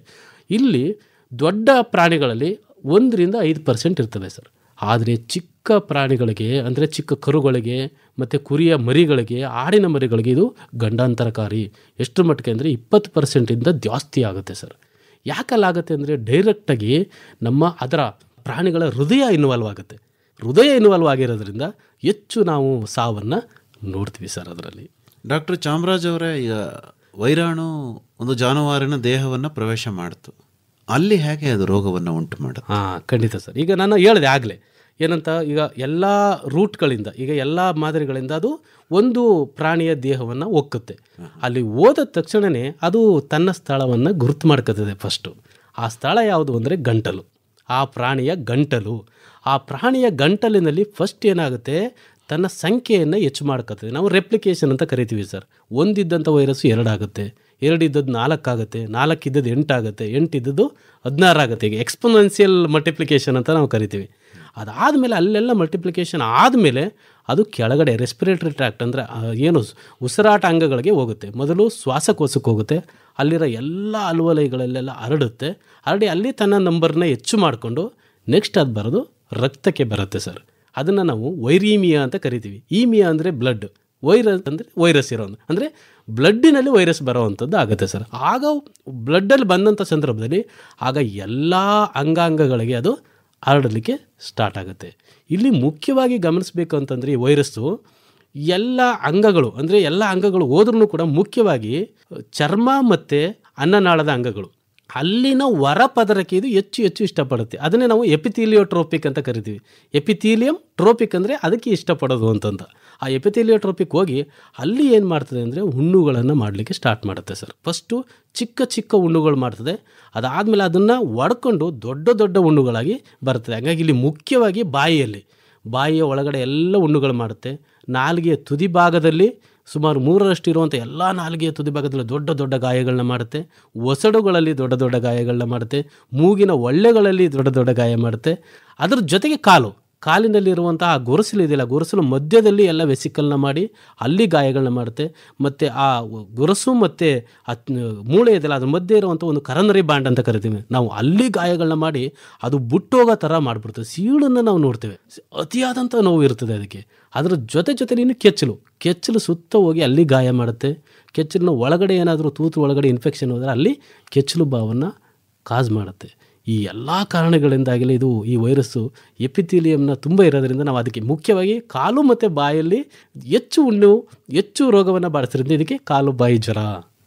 ಇಲ್ಲಿ ದೊಡ್ಡ ಪ್ರಾಣಿಗಳಲ್ಲಿ 1-5% ಇರ್ತದೆ ಸರ್. ಆದರೆ ಚಿಕ್ಕ ಪ್ರಾಣಿಗಳಿಗೆ ಅಂದರೆ ಚಿಕ್ಕ ಕರುಗಳಿಗೆ ಮತ್ತು ಕುರಿಯ ಮರಿಗಳಿಗೆ, ಆಡಿನ ಮರಿಗಳಿಗೆ ಇದು ಗಂಡಾಂತರಕಾರಿ. ಎಷ್ಟು ಮಟ್ಟಿಗೆ ಅಂದರೆ 20%ಇಂದ ಜಾಸ್ತಿ ಆಗುತ್ತೆ ಸರ್. ಯಾಕಲ್ಲಾಗುತ್ತೆ ಅಂದರೆ, ಡೈರೆಕ್ಟಾಗಿ ಅದರ ಪ್ರಾಣಿಗಳ ಹೃದಯ ಇನ್ವಾಲ್ವ್ ಆಗುತ್ತೆ. ಹೃದಯ ಇನ್ವಾಲ್ವ್ ಆಗಿರೋದ್ರಿಂದ ಹೆಚ್ಚು ನಾವು ಸಾವನ್ನು ನೋಡ್ತೀವಿ ಸರ್ ಅದರಲ್ಲಿ. ಡಾಕ್ಟರ್ ಚಾಮರಾಜ್ ಅವರೇ, ಈಗ ವೈರಾಣು ಒಂದು ಜಾನುವಾರಿನ ದೇಹವನ್ನು ಪ್ರವೇಶ ಮಾಡ್ತು, ಅಲ್ಲಿ ಹೇಗೆ ಅದು ರೋಗವನ್ನು ಉಂಟು ಮಾಡುತ್ತೆ? ಖಂಡಿತ ಸರ್. ಈಗ ನಾನು ಹೇಳಿದೆ ಆಗಲೇ ಏನಂತ, ಈಗ ಎಲ್ಲ ರೂಟ್ಗಳಿಂದ, ಈಗ ಎಲ್ಲ ಮಾದರಿಗಳಿಂದ ಅದು ಒಂದು ಪ್ರಾಣಿಯ ದೇಹವನ್ನು ಒಕ್ಕುತ್ತೆ. ಅಲ್ಲಿ ಹೋದ ತಕ್ಷಣವೇ ಅದು ತನ್ನ ಸ್ಥಳವನ್ನು ಗುರುತು ಮಾಡ್ಕೋತದೆ. ಫಸ್ಟು ಆ ಸ್ಥಳ ಯಾವುದು ಅಂದರೆ ಗಂಟಲು, ಆ ಪ್ರಾಣಿಯ ಗಂಟಲು. ಆ ಪ್ರಾಣಿಯ ಗಂಟಲಿನಲ್ಲಿ ಫಸ್ಟ್ ಏನಾಗುತ್ತೆ, ತನ್ನ ಸಂಖ್ಯೆಯನ್ನು ಹೆಚ್ಚು ಮಾಡ್ಕೋತದೆ. ನಾವು ರೆಪ್ಲಿಕೇಶನ್ ಅಂತ ಕರಿತೀವಿ ಸರ್. ಒಂದಿದ್ದಂಥ ವೈರಸ್ಸು 2 ಆಗುತ್ತೆ, 2 ಇದ್ದದ್ದು 4 ಆಗುತ್ತೆ, 4 ಇದ್ದದ್ದು 8 ಆಗುತ್ತೆ, 8 ಇದ್ದದ್ದು 16 ಆಗುತ್ತೆ. ಈಗ ಎಕ್ಸ್ಪೊನೆನ್ಷಿಯಲ್ ಮಲ್ಟಿಪ್ಲಿಕೇಶನ್ ಅಂತ ನಾವು ಕರಿತೀವಿ. ಅದಾದಮೇಲೆ ಅಲ್ಲೆಲ್ಲ ಮಲ್ಟಿಪ್ಲಿಕೇಶನ್ ಆದಮೇಲೆ ಅದು ಕೆಳಗಡೆ ರೆಸ್ಪಿರೇಟರಿ ಟ್ರ್ಯಾಕ್ಟ್ ಅಂದರೆ ಏನು ಉಸಿರಾಟ ಅಂಗಗಳಿಗೆ ಹೋಗುತ್ತೆ. ಮೊದಲು ಶ್ವಾಸಕೋಶಕ್ಕೆ ಹೋಗುತ್ತೆ, ಅಲ್ಲಿರೋ ಎಲ್ಲ ಅಲ್ವಲಯಗಳಲ್ಲೆಲ್ಲ ಹರಡುತ್ತೆ. ಹರಡಿ ಅಲ್ಲಿ ತನ್ನ ನಂಬರ್ನ ಹೆಚ್ಚು ಮಾಡಿಕೊಂಡು ನೆಕ್ಸ್ಟ್ ಅದು ಬರೋದು ರಕ್ತಕ್ಕೆ ಬರುತ್ತೆ ಸರ್. ಅದನ್ನು ನಾವು ವೈರೀಮಿಯಾ ಅಂತ ಕರಿತೀವಿ. ಈಮಿಯಾ ಅಂದರೆ ಬ್ಲಡ್, ವೈರಸ್ ಅಂದರೆ ವೈರಸ್ ಇರೋದು, ಅಂದರೆ ಬ್ಲಡ್ಡಿನಲ್ಲಿ ವೈರಸ್ ಬರೋವಂಥದ್ದು ಆಗುತ್ತೆ ಸರ್. ಆಗ ಬ್ಲಡ್ಡಲ್ಲಿ ಬಂದಂಥ ಸಂದರ್ಭದಲ್ಲಿ ಆಗ ಎಲ್ಲ ಅಂಗಾಂಗಗಳಿಗೆ ಅದು ಹರಡಲಿಕ್ಕೆ ಸ್ಟಾರ್ಟ್ ಆಗುತ್ತೆ. ಇಲ್ಲಿ ಮುಖ್ಯವಾಗಿ ಗಮನಿಸಬೇಕು ಅಂತಂದರೆ, ಈ ವೈರಸ್ಸು ಎಲ್ಲ ಅಂಗಗಳು ಅಂದರೆ ಎಲ್ಲ ಅಂಗಗಳು ಹೋದ್ರೂ ಕೂಡ ಮುಖ್ಯವಾಗಿ ಚರ್ಮ ಮತ್ತು ಅನ್ನನಾಳದ ಅಂಗಗಳು, ಅಲ್ಲಿನ ಹೊರ ಪದರಕ್ಕೆ ಇದು ಹೆಚ್ಚು ಇಷ್ಟಪಡುತ್ತೆ. ಅದನ್ನೇ ನಾವು ಎಪಿಥೀಲಿಯೋಟ್ರೋಪಿಕ್ ಅಂತ ಕರಿತೀವಿ. ಎಪಿಥೀಲಿಯಂ ಟ್ರೋಪಿಕ್ ಅಂದರೆ ಅದಕ್ಕೆ ಇಷ್ಟಪಡೋದು ಅಂತಂತ. ಆ ಎಪಿಥೀಲಿಯೋಟ್ರೋಪಿಕ್ ಹೋಗಿ ಅಲ್ಲಿ ಏನು ಮಾಡ್ತದೆ ಅಂದರೆ ಹುಣ್ಣುಗಳನ್ನು ಮಾಡಲಿಕ್ಕೆ ಸ್ಟಾರ್ಟ್ ಮಾಡುತ್ತೆ ಸರ್. ಫಸ್ಟು ಚಿಕ್ಕ ಹುಣ್ಣುಗಳು ಮಾಡ್ತದೆ, ಅದಾದಮೇಲೆ ಅದನ್ನು ಒಡ್ಕೊಂಡು ದೊಡ್ಡ ಹುಣ್ಣುಗಳಾಗಿ ಬರ್ತದೆ. ಹಾಗಾಗಿ ಇಲ್ಲಿ ಮುಖ್ಯವಾಗಿ ಬಾಯಿಯ ಒಳಗಡೆ ಎಲ್ಲ ಹುಣ್ಣುಗಳು ಮಾಡುತ್ತೆ. ನಾಲಿಗೆಯ ತುದಿ ಭಾಗದಲ್ಲಿ ಸುಮಾರು 3ರಷ್ಟು ಇರುವಂಥ ಎಲ್ಲ ನಾಲಿಗೆಯ ತುದಿ ಭಾಗದಲ್ಲಿ ದೊಡ್ಡ ಗಾಯಗಳನ್ನ ಮಾಡುತ್ತೆ. ಒಸಡುಗಳಲ್ಲಿ ದೊಡ್ಡ ಗಾಯಗಳನ್ನ ಮಾಡುತ್ತೆ. ಮೂಗಿನ ಒಳ್ಳೆಗಳಲ್ಲಿ ದೊಡ್ಡ ಗಾಯ ಮಾಡುತ್ತೆ. ಅದರ ಜೊತೆಗೆ ಕಾಲಿನಲ್ಲಿರುವಂಥ ಆ ಗೊರಸಲಿದೆಯಲ್ಲ, ಗೊರಸಲು ಮಧ್ಯದಲ್ಲಿ ಎಲ್ಲ ವೆಸಿಕಲ್ನ ಮಾಡಿ ಅಲ್ಲಿ ಗಾಯಗಳನ್ನ ಮಾಡುತ್ತೆ. ಮತ್ತು ಆ ಗೊರಸು ಮತ್ತು ಆ ಮೂಳೆ ಇದೆಯಲ್ಲ, ಅದ್ರ ಮಧ್ಯೆ ಇರುವಂಥ ಒಂದು ಕರನರಿ ಬ್ಯಾಂಡ್ ಅಂತ ಕರಿತೀವಿ ನಾವು, ಅಲ್ಲಿ ಗಾಯಗಳನ್ನ ಮಾಡಿ ಅದು ಬುಟ್ಟೋಗೋ ಥರ ಮಾಡಿಬಿಡ್ತದೆ. ಸೀಳನ್ನು ನಾವು ನೋಡ್ತೇವೆ, ಅತಿಯಾದಂಥ ನೋವು ಇರ್ತದೆ ಅದಕ್ಕೆ. ಅದರ ಜೊತೆ ಇನ್ನು ಕೆಚ್ಚಲು ಸುತ್ತ ಹೋಗಿ ಅಲ್ಲಿ ಗಾಯ ಮಾಡುತ್ತೆ. ಕೆಚ್ಚಲಿನ ಒಳಗಡೆ ಏನಾದರೂ ತೂತು ಒಳಗಡೆ ಇನ್ಫೆಕ್ಷನ್ ಹೋದರೆ ಅಲ್ಲಿ ಕೆಚ್ಚಲು ಬಾವನ್ನು ಕಾಜ್ ಮಾಡುತ್ತೆ. ಈ ಎಲ್ಲ ಕಾರಣಗಳಿಂದಾಗಲೇ ಈ ವೈರಸ್ಸು ಎಪಿಥೀಲಿಯಂನ ತುಂಬ ಇರೋದ್ರಿಂದ ನಾವು ಅದಕ್ಕೆ ಮುಖ್ಯವಾಗಿ ಕಾಲು ಮತ್ತು ಬಾಯಲ್ಲಿ ಹೆಚ್ಚು ಹೆಚ್ಚು ರೋಗವನ್ನು ಬಾರಿಸೋದ್ರಿಂದ ಇದಕ್ಕೆ ಕಾಲು ಬಾಯಿ ಜ್ವರ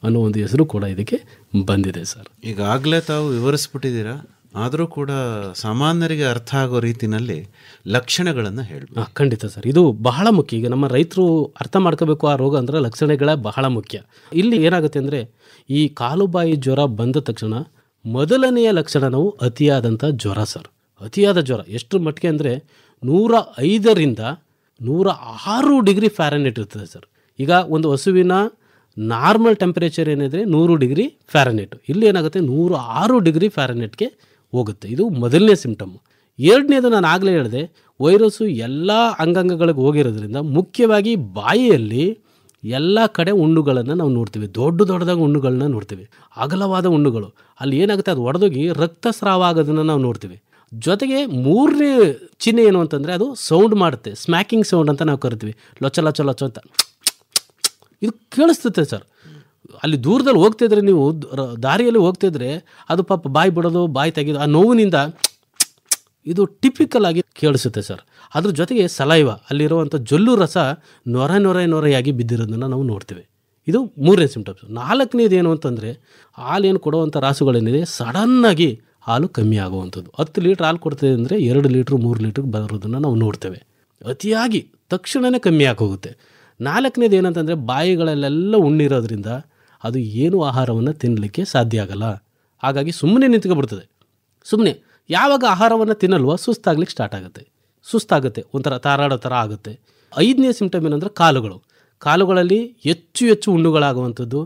ಅನ್ನೋ ಒಂದು ಹೆಸರು ಕೂಡ ಇದಕ್ಕೆ ಬಂದಿದೆ ಸರ್. ಈಗಾಗಲೇ ತಾವು ವಿವರಿಸ್ಬಿಟ್ಟಿದ್ದೀರಾ, ಆದರೂ ಕೂಡ ಸಾಮಾನ್ಯರಿಗೆ ಅರ್ಥ ಆಗೋ ರೀತಿಯಲ್ಲಿ ಲಕ್ಷಣಗಳನ್ನು ಹೇಳಬೇಕು. ಖಂಡಿತ ಸರ್, ಇದು ಬಹಳ ಮುಖ್ಯ. ಈಗ ನಮ್ಮ ರೈತರು ಅರ್ಥ ಮಾಡ್ಕೋಬೇಕು ಆ ರೋಗ ಅಂದರೆ ಲಕ್ಷಣಗಳ ಬಹಳ ಮುಖ್ಯ. ಇಲ್ಲಿ ಏನಾಗುತ್ತೆ ಅಂದರೆ ಈ ಕಾಲುಬಾಯಿ ಜ್ವರ ಬಂದ ತಕ್ಷಣ ಮೊದಲನೆಯ ಲಕ್ಷಣ ನಾವು ಅತಿಯಾದಂಥ ಜ್ವರ ಸರ್. ಅತಿಯಾದ ಜ್ವರ ಎಷ್ಟು ಮಟ್ಟಿಗೆ ಅಂದರೆ 105ರಿಂದ 106 ಡಿಗ್ರಿ ಫ್ಯಾರನ್ಹೀಟ್ ಇರ್ತದೆ ಸರ್. ಈಗ ಒಂದು ಹಸುವಿನ ನಾರ್ಮಲ್ ಟೆಂಪರೇಚರ್ ಏನಿದ್ರೆ 100 ಡಿಗ್ರಿ ಫ್ಯಾರನ್ಹೀಟ್, ಇಲ್ಲಿ ಏನಾಗುತ್ತೆ 106 ಡಿಗ್ರಿ ಫ್ಯಾರನ್ಹೀಟ್ಗೆ ಹೋಗುತ್ತೆ. ಇದು ಮೊದಲನೇ ಸಿಂಪ್ಟಮ್ಮು. ಎರಡನೇದು ನಾನು ಆಗಲೇ ಹೇಳಿದೆ, ವೈರಸ್ಸು ಎಲ್ಲ ಅಂಗಾಂಗಗಳಿಗೆ ಹೋಗಿರೋದ್ರಿಂದ ಮುಖ್ಯವಾಗಿ ಬಾಯಿಯಲ್ಲಿ ಎಲ್ಲ ಕಡೆ ಹುಣ್ಣುಗಳನ್ನು ನಾವು ನೋಡ್ತೀವಿ. ದೊಡ್ಡದಾಗಿ ಹುಣ್ಣುಗಳನ್ನ ನೋಡ್ತೀವಿ, ಅಗಲವಾದ ಹುಣ್ಣುಗಳು. ಅಲ್ಲಿ ಏನಾಗುತ್ತೆ, ಅದು ಒಡೆದೋಗಿ ರಕ್ತಸ್ರಾವ ಆಗೋದನ್ನು ನಾವು ನೋಡ್ತೀವಿ. ಜೊತೆಗೆ ಮೂರನೇ ಚಿಹ್ನೆ ಏನು ಅಂತಂದರೆ ಅದು ಸೌಂಡ್ ಮಾಡುತ್ತೆ, ಸ್ಮ್ಯಾಕಿಂಗ್ ಸೌಂಡ್ ಅಂತ ನಾವು ಕರಿತೀವಿ. ಲೊಚ ಲೊಚ ಲೊಚ ಅಂತ ಇದು ಕೇಳಿಸ್ತದೆ ಸರ್. ಅಲ್ಲಿ ದೂರದಲ್ಲಿ ಹೋಗ್ತಿದ್ರೆ, ನೀವು ದಾರಿಯಲ್ಲಿ ಹೋಗ್ತಿದ್ರೆ ಅದು ಪಾಪ ಬಾಯಿ ಬಿಡೋದು, ಬಾಯಿ ತೆಗೆದು ಆ ನೋವಿನಿಂದ ಇದು ಟಿಪಿಕಲ್ ಆಗಿ ಕೇಳಿಸುತ್ತೆ ಸರ್. ಅದ್ರ ಜೊತೆಗೆ ಸಲೈವ, ಅಲ್ಲಿರುವಂಥ ಜೊಲ್ಲು ರಸ ನೊರೆಯಾಗಿ ಬಿದ್ದಿರೋದನ್ನು ನಾವು ನೋಡ್ತೀವಿ. ಇದು ಮೂರನೇ ಸಿಂಪ್ಟಮ್ಸ್. ನಾಲ್ಕನೇದು ಏನು ಅಂತಂದರೆ ಹಾಲೇನು ಕೊಡುವಂಥ ರಾಸುಗಳೇನಿದೆ ಸಡನ್ನಾಗಿ ಹಾಲು ಕಮ್ಮಿ ಆಗುವಂಥದ್ದು. 10 ಲೀಟ್ರ್ ಹಾಲು ಕೊಡ್ತದೆ ಅಂದರೆ 2 ಲೀಟ್ರ್ 3 ಲೀಟ್ರಿಗೆ ಬರೋದನ್ನು ನಾವು ನೋಡ್ತೇವೆ. ಅತಿಯಾಗಿ ತಕ್ಷಣವೇ ಕಮ್ಮಿ ಆಗೋಗುತ್ತೆ. ನಾಲ್ಕನೇದು ಏನಂತಂದರೆ ಬಾಯಿಗಳಲ್ಲೆಲ್ಲ ಉಣ್ಣಿರೋದ್ರಿಂದ ಅದು ಏನು ಆಹಾರವನ್ನು ತಿನ್ನಲಿಕ್ಕೆ ಸಾಧ್ಯ ಆಗಲ್ಲ. ಹಾಗಾಗಿ ಸುಮ್ಮನೆ ನಿಂತ್ಕೊಬಿಡ್ತದೆ. ಸುಮ್ಮನೆ ಯಾವಾಗ ಆಹಾರವನ್ನು ತಿನ್ನಲ್ವೋ ಸುಸ್ತಾಗ್ಲಿಕ್ಕೆ ಸ್ಟಾರ್ಟ್ ಆಗುತ್ತೆ, ಒಂಥರ ತಾರಾಡೋ ಥರ ಆಗುತ್ತೆ. 5ನೇ ಸಿಂಪ್ಟಮ್ ಏನಂದರೆ ಕಾಲುಗಳಲ್ಲಿ ಹೆಚ್ಚು ಹುಣ್ಣುಗಳಾಗುವಂಥದ್ದು,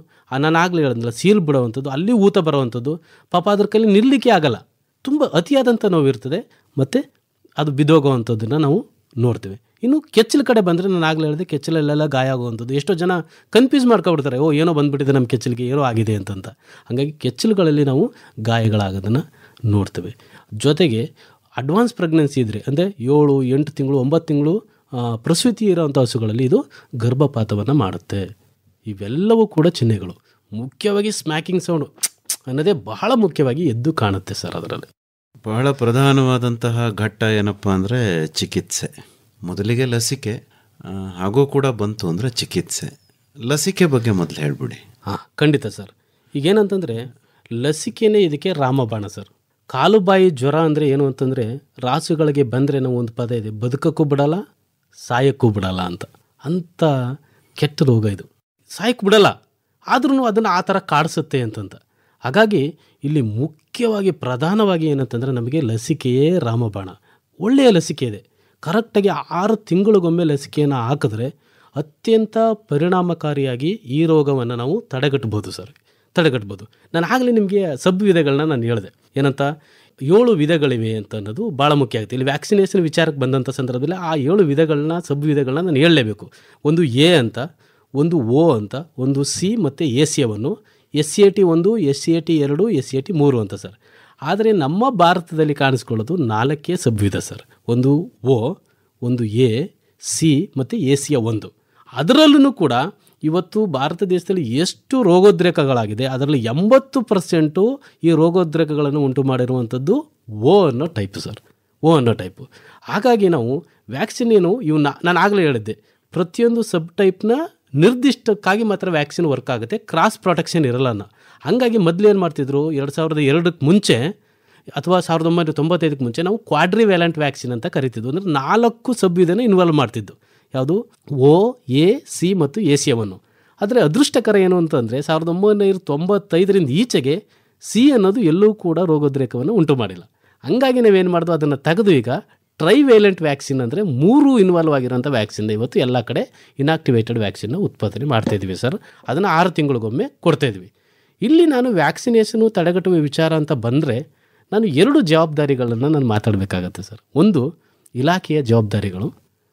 ನಾನಾಗಲೇ ಹೇಳಿದ್ನಲ್ಲ ಸೀಲ್ ಬಿಡುವಂಥದ್ದು, ಅಲ್ಲಿ ಊತ ಬರುವಂಥದ್ದು. ಪಾಪ ಅದ್ರ ಕೈಲಿ ನಿಲ್ಲಲಿಕ್ಕೆ ಆಗಲ್ಲ, ತುಂಬ ಅತಿಯಾದಂಥ ನೋವು ಇರ್ತದೆ, ಮತ್ತು ಅದು ಬಿದ್ದೋಗೋವಂಥದ್ದನ್ನು ನಾವು ನೋಡ್ತೀವಿ. ಇನ್ನು ಕೆಚ್ಚಲ ಕಡೆ ಬಂದರೆ ನಾನು ಆಗಲೇ ಹೇಳಿದೆ, ಕೆಚ್ಚಲಲ್ಲೆಲ್ಲ ಗಾಯ ಆಗುವಂಥದ್ದು. ಎಷ್ಟೋ ಜನ ಕನ್ಫ್ಯೂಸ್ ಮಾಡ್ಕೊಬಿಡ್ತಾರೆ, ಏನೋ ಬಂದುಬಿಟ್ಟಿದೆ ನಮ್ಮ ಕೆಚ್ಚಲಿಗೆ, ಏನೋ ಆಗಿದೆ ಅಂತಂತ. ಹಾಗಾಗಿ ಕೆಚ್ಚಲುಗಳಲ್ಲಿ ನಾವು ಗಾಯಗಳಾಗೋದನ್ನು ನೋಡ್ತೇವೆ. ಜೊತೆಗೆ ಅಡ್ವಾನ್ಸ್ ಪ್ರೆಗ್ನೆನ್ಸಿ ಇದ್ದರೆ, ಅಂದರೆ 7, 8 ತಿಂಗಳು 9 ತಿಂಗಳು ಪ್ರಸೂತಿ ಇರೋವಂಥ ಹಸುಗಳಲ್ಲಿ ಇದು ಗರ್ಭಪಾತವನ್ನು ಮಾಡುತ್ತೆ. ಇವೆಲ್ಲವೂ ಕೂಡ ಚಿಹ್ನೆಗಳು. ಮುಖ್ಯವಾಗಿ ಸ್ಮ್ಯಾಕಿಂಗ್ ಸೌಂಡು ಅನ್ನೋದೇ ಬಹಳ ಮುಖ್ಯವಾಗಿ ಎದ್ದು ಕಾಣುತ್ತೆ ಸರ್. ಅದರಲ್ಲಿ ಬಹಳ ಪ್ರಧಾನವಾದಂತಹ ಘಟ್ಟ ಏನಪ್ಪ ಅಂದರೆ ಚಿಕಿತ್ಸೆ. ಮೊದಲಿಗೆ ಲಸಿಕೆ, ಹಾಗೂ ಕೂಡ ಬಂತು ಅಂದರೆ ಚಿಕಿತ್ಸೆ. ಲಸಿಕೆ ಬಗ್ಗೆ ಮೊದಲು ಹೇಳ್ಬಿಡಿ. ಖಂಡಿತ ಸರ್. ಈಗೇನಂತಂದರೆ ಲಸಿಕೆನೇ ಇದಕ್ಕೆ ರಾಮಬಾಣ ಸರ್. ಕಾಲುಬಾಯಿ ಜ್ವರ ಅಂದರೆ ಏನು ಅಂತಂದರೆ, ರಾಸುಗಳಿಗೆ ಬಂದರೆ ನಾವು ಒಂದು ಪದ ಇದೆ, ಬದುಕಕ್ಕೂ ಬಿಡಲ್ಲ ಸಾಯಕ್ಕೂ ಬಿಡಲ್ಲ ಅಂತ ಕೆಟ್ಟ ರೋಗ ಇದು. ಸಾಯಕ್ಕೆ ಬಿಡಲ್ಲ, ಆದ್ರೂ ಅದನ್ನು ಆ ಥರ ಕಾಡಿಸುತ್ತೆ ಅಂತಂತ. ಹಾಗಾಗಿ ಇಲ್ಲಿ ಮುಖ್ಯವಾಗಿ ಪ್ರಧಾನವಾಗಿ ಏನಂತಂದರೆ ನಮಗೆ ಲಸಿಕೆಯೇ ರಾಮಬಾಣ. ಒಳ್ಳೆಯ ಲಸಿಕೆ ಇದೆ. ಕರೆಕ್ಟಾಗಿ 6 ತಿಂಗಳಿಗೊಮ್ಮೆ ಲಸಿಕೆಯನ್ನು ಹಾಕಿದ್ರೆ ಅತ್ಯಂತ ಪರಿಣಾಮಕಾರಿಯಾಗಿ ಈ ರೋಗವನ್ನು ನಾವು ತಡೆಗಟ್ಬೋದು ಸರ್, ತಡೆಗಟ್ಬೋದು. ನಾನು ಆಗಲೇ ನಿಮಗೆ ಸಬ್ ವಿಧಗಳನ್ನ ನಾನು ಹೇಳಿದೆ. ಏನಂತ 7 ವಿಧಗಳಿವೆ ಅಂತ ಅನ್ನೋದು ಭಾಳ ಮುಖ್ಯ ಆಗುತ್ತೆ. ಇಲ್ಲಿ ವ್ಯಾಕ್ಸಿನೇಷನ್ ವಿಚಾರಕ್ಕೆ ಬಂದಂಥ ಸಂದರ್ಭದಲ್ಲಿ ಆ 7 ವಿಧಗಳನ್ನ, ಸಬ್ ವಿಧಗಳನ್ನ ನಾನು ಹೇಳಲೇಬೇಕು. ಒಂದು ಎ ಅಂತ, ಒಂದು ಓ ಅಂತ, ಒಂದು ಸಿ ಮತ್ತು ACA1, SAT 1, SAT 2, SAT 3 ಅಂತ ಸರ್. ಆದರೆ ನಮ್ಮ ಭಾರತದಲ್ಲಿ ಕಾಣಿಸ್ಕೊಳ್ಳೋದು 4 ಸಬ್ ವಿಧ ಸರ್. ಒಂದು ಓ, ಒಂದು ಎ, ಸಿ ಮತ್ತು ACA1. ಅದರಲ್ಲೂ ಕೂಡ ಇವತ್ತು ಭಾರತ ದೇಶದಲ್ಲಿ ಎಷ್ಟು ರೋಗೋದ್ರೇಕಗಳಾಗಿದೆ, ಅದರಲ್ಲಿ 80% ಈ ರೋಗೋದ್ರೇಕಗಳನ್ನು ಉಂಟು ಮಾಡಿರುವಂಥದ್ದು ಓ ಅನ್ನೋ ಟೈಪು ಸರ್, ಓ ಅನ್ನೋ ಟೈಪು. ಹಾಗಾಗಿ ನಾವು ವ್ಯಾಕ್ಸಿನ್ ನಾನು ಆಗಲೇ ಹೇಳಿದ್ದೆ, ಪ್ರತಿಯೊಂದು ಸಬ್ ಟೈಪ್ನ ನಿರ್ದಿಷ್ಟಕ್ಕಾಗಿ ಮಾತ್ರ ವ್ಯಾಕ್ಸಿನ್ ವರ್ಕ್ ಆಗುತ್ತೆ, ಕ್ರಾಸ್ ಪ್ರೊಟೆಕ್ಷನ್ ಇರಲ್ಲ. ಹಾಗಾಗಿ ಮೊದಲೇನು ಮಾಡ್ತಿದ್ರು, 2002ಕ್ಕೆ ಮುಂಚೆ ಅಥವಾ 1995ಕ್ಕೆ ಮುಂಚೆ ನಾವು ಕ್ವಾಡ್ರಿವ್ಯಾಲೆಂಟ್ ವ್ಯಾಕ್ಸಿನ್ ಅಂತ ಕರಿತಿದ್ವು. ಅಂದರೆ 4 ಸಬ್ ಇದನ್ನು ಇನ್ವಾಲ್ವ್ ಮಾಡ್ತಿದ್ದು. ಯಾವುದು? ಓ, ಎ, ಸಿ ಮತ್ತು ACA1. ಆದರೆ ಅದೃಷ್ಟಕರ ಏನು ಅಂತಂದರೆ 1995ರಿಂದ ಈಚೆಗೆ ಸಿ ಅನ್ನೋದು ಎಲ್ಲೂ ಕೂಡ ರೋಗೋದ್ರೇಕವನ್ನು ಉಂಟು ಮಾಡಿಲ್ಲ. ಹಂಗಾಗಿ ನಾವೇನು ಮಾಡಿದ್ವು, ಅದನ್ನು ತೆಗೆದು ಈಗ ಟ್ರೈವೇಲೆಂಟ್ ವ್ಯಾಕ್ಸಿನ್ ಅಂದರೆ 3 ಇನ್ವಾಲ್ವ್ ಆಗಿರೋಂಥ ವ್ಯಾಕ್ಸಿನ್ ಇವತ್ತು ಎಲ್ಲ ಕಡೆ ಇನಾಕ್ಟಿವೇಟೆಡ್ ವ್ಯಾಕ್ಸಿನ್ನ ಉತ್ಪಾದನೆ ಮಾಡ್ತಾಯಿದ್ವಿ ಸರ್. ಅದನ್ನು 6 ತಿಂಗಳಿಗೊಮ್ಮೆ ಕೊಡ್ತಾಯಿದ್ವಿ. ಇಲ್ಲಿ ನಾನು ವ್ಯಾಕ್ಸಿನೇಷನು ತಡೆಗಟ್ಟುವ ವಿಚಾರ ಅಂತ ಬಂದರೆ ನಾನು 2 ಜವಾಬ್ದಾರಿಗಳನ್ನು ನಾನು ಮಾತಾಡಬೇಕಾಗತ್ತೆ ಸರ್. ಒಂದು ಇಲಾಖೆಯ ಜವಾಬ್ದಾರಿಗಳು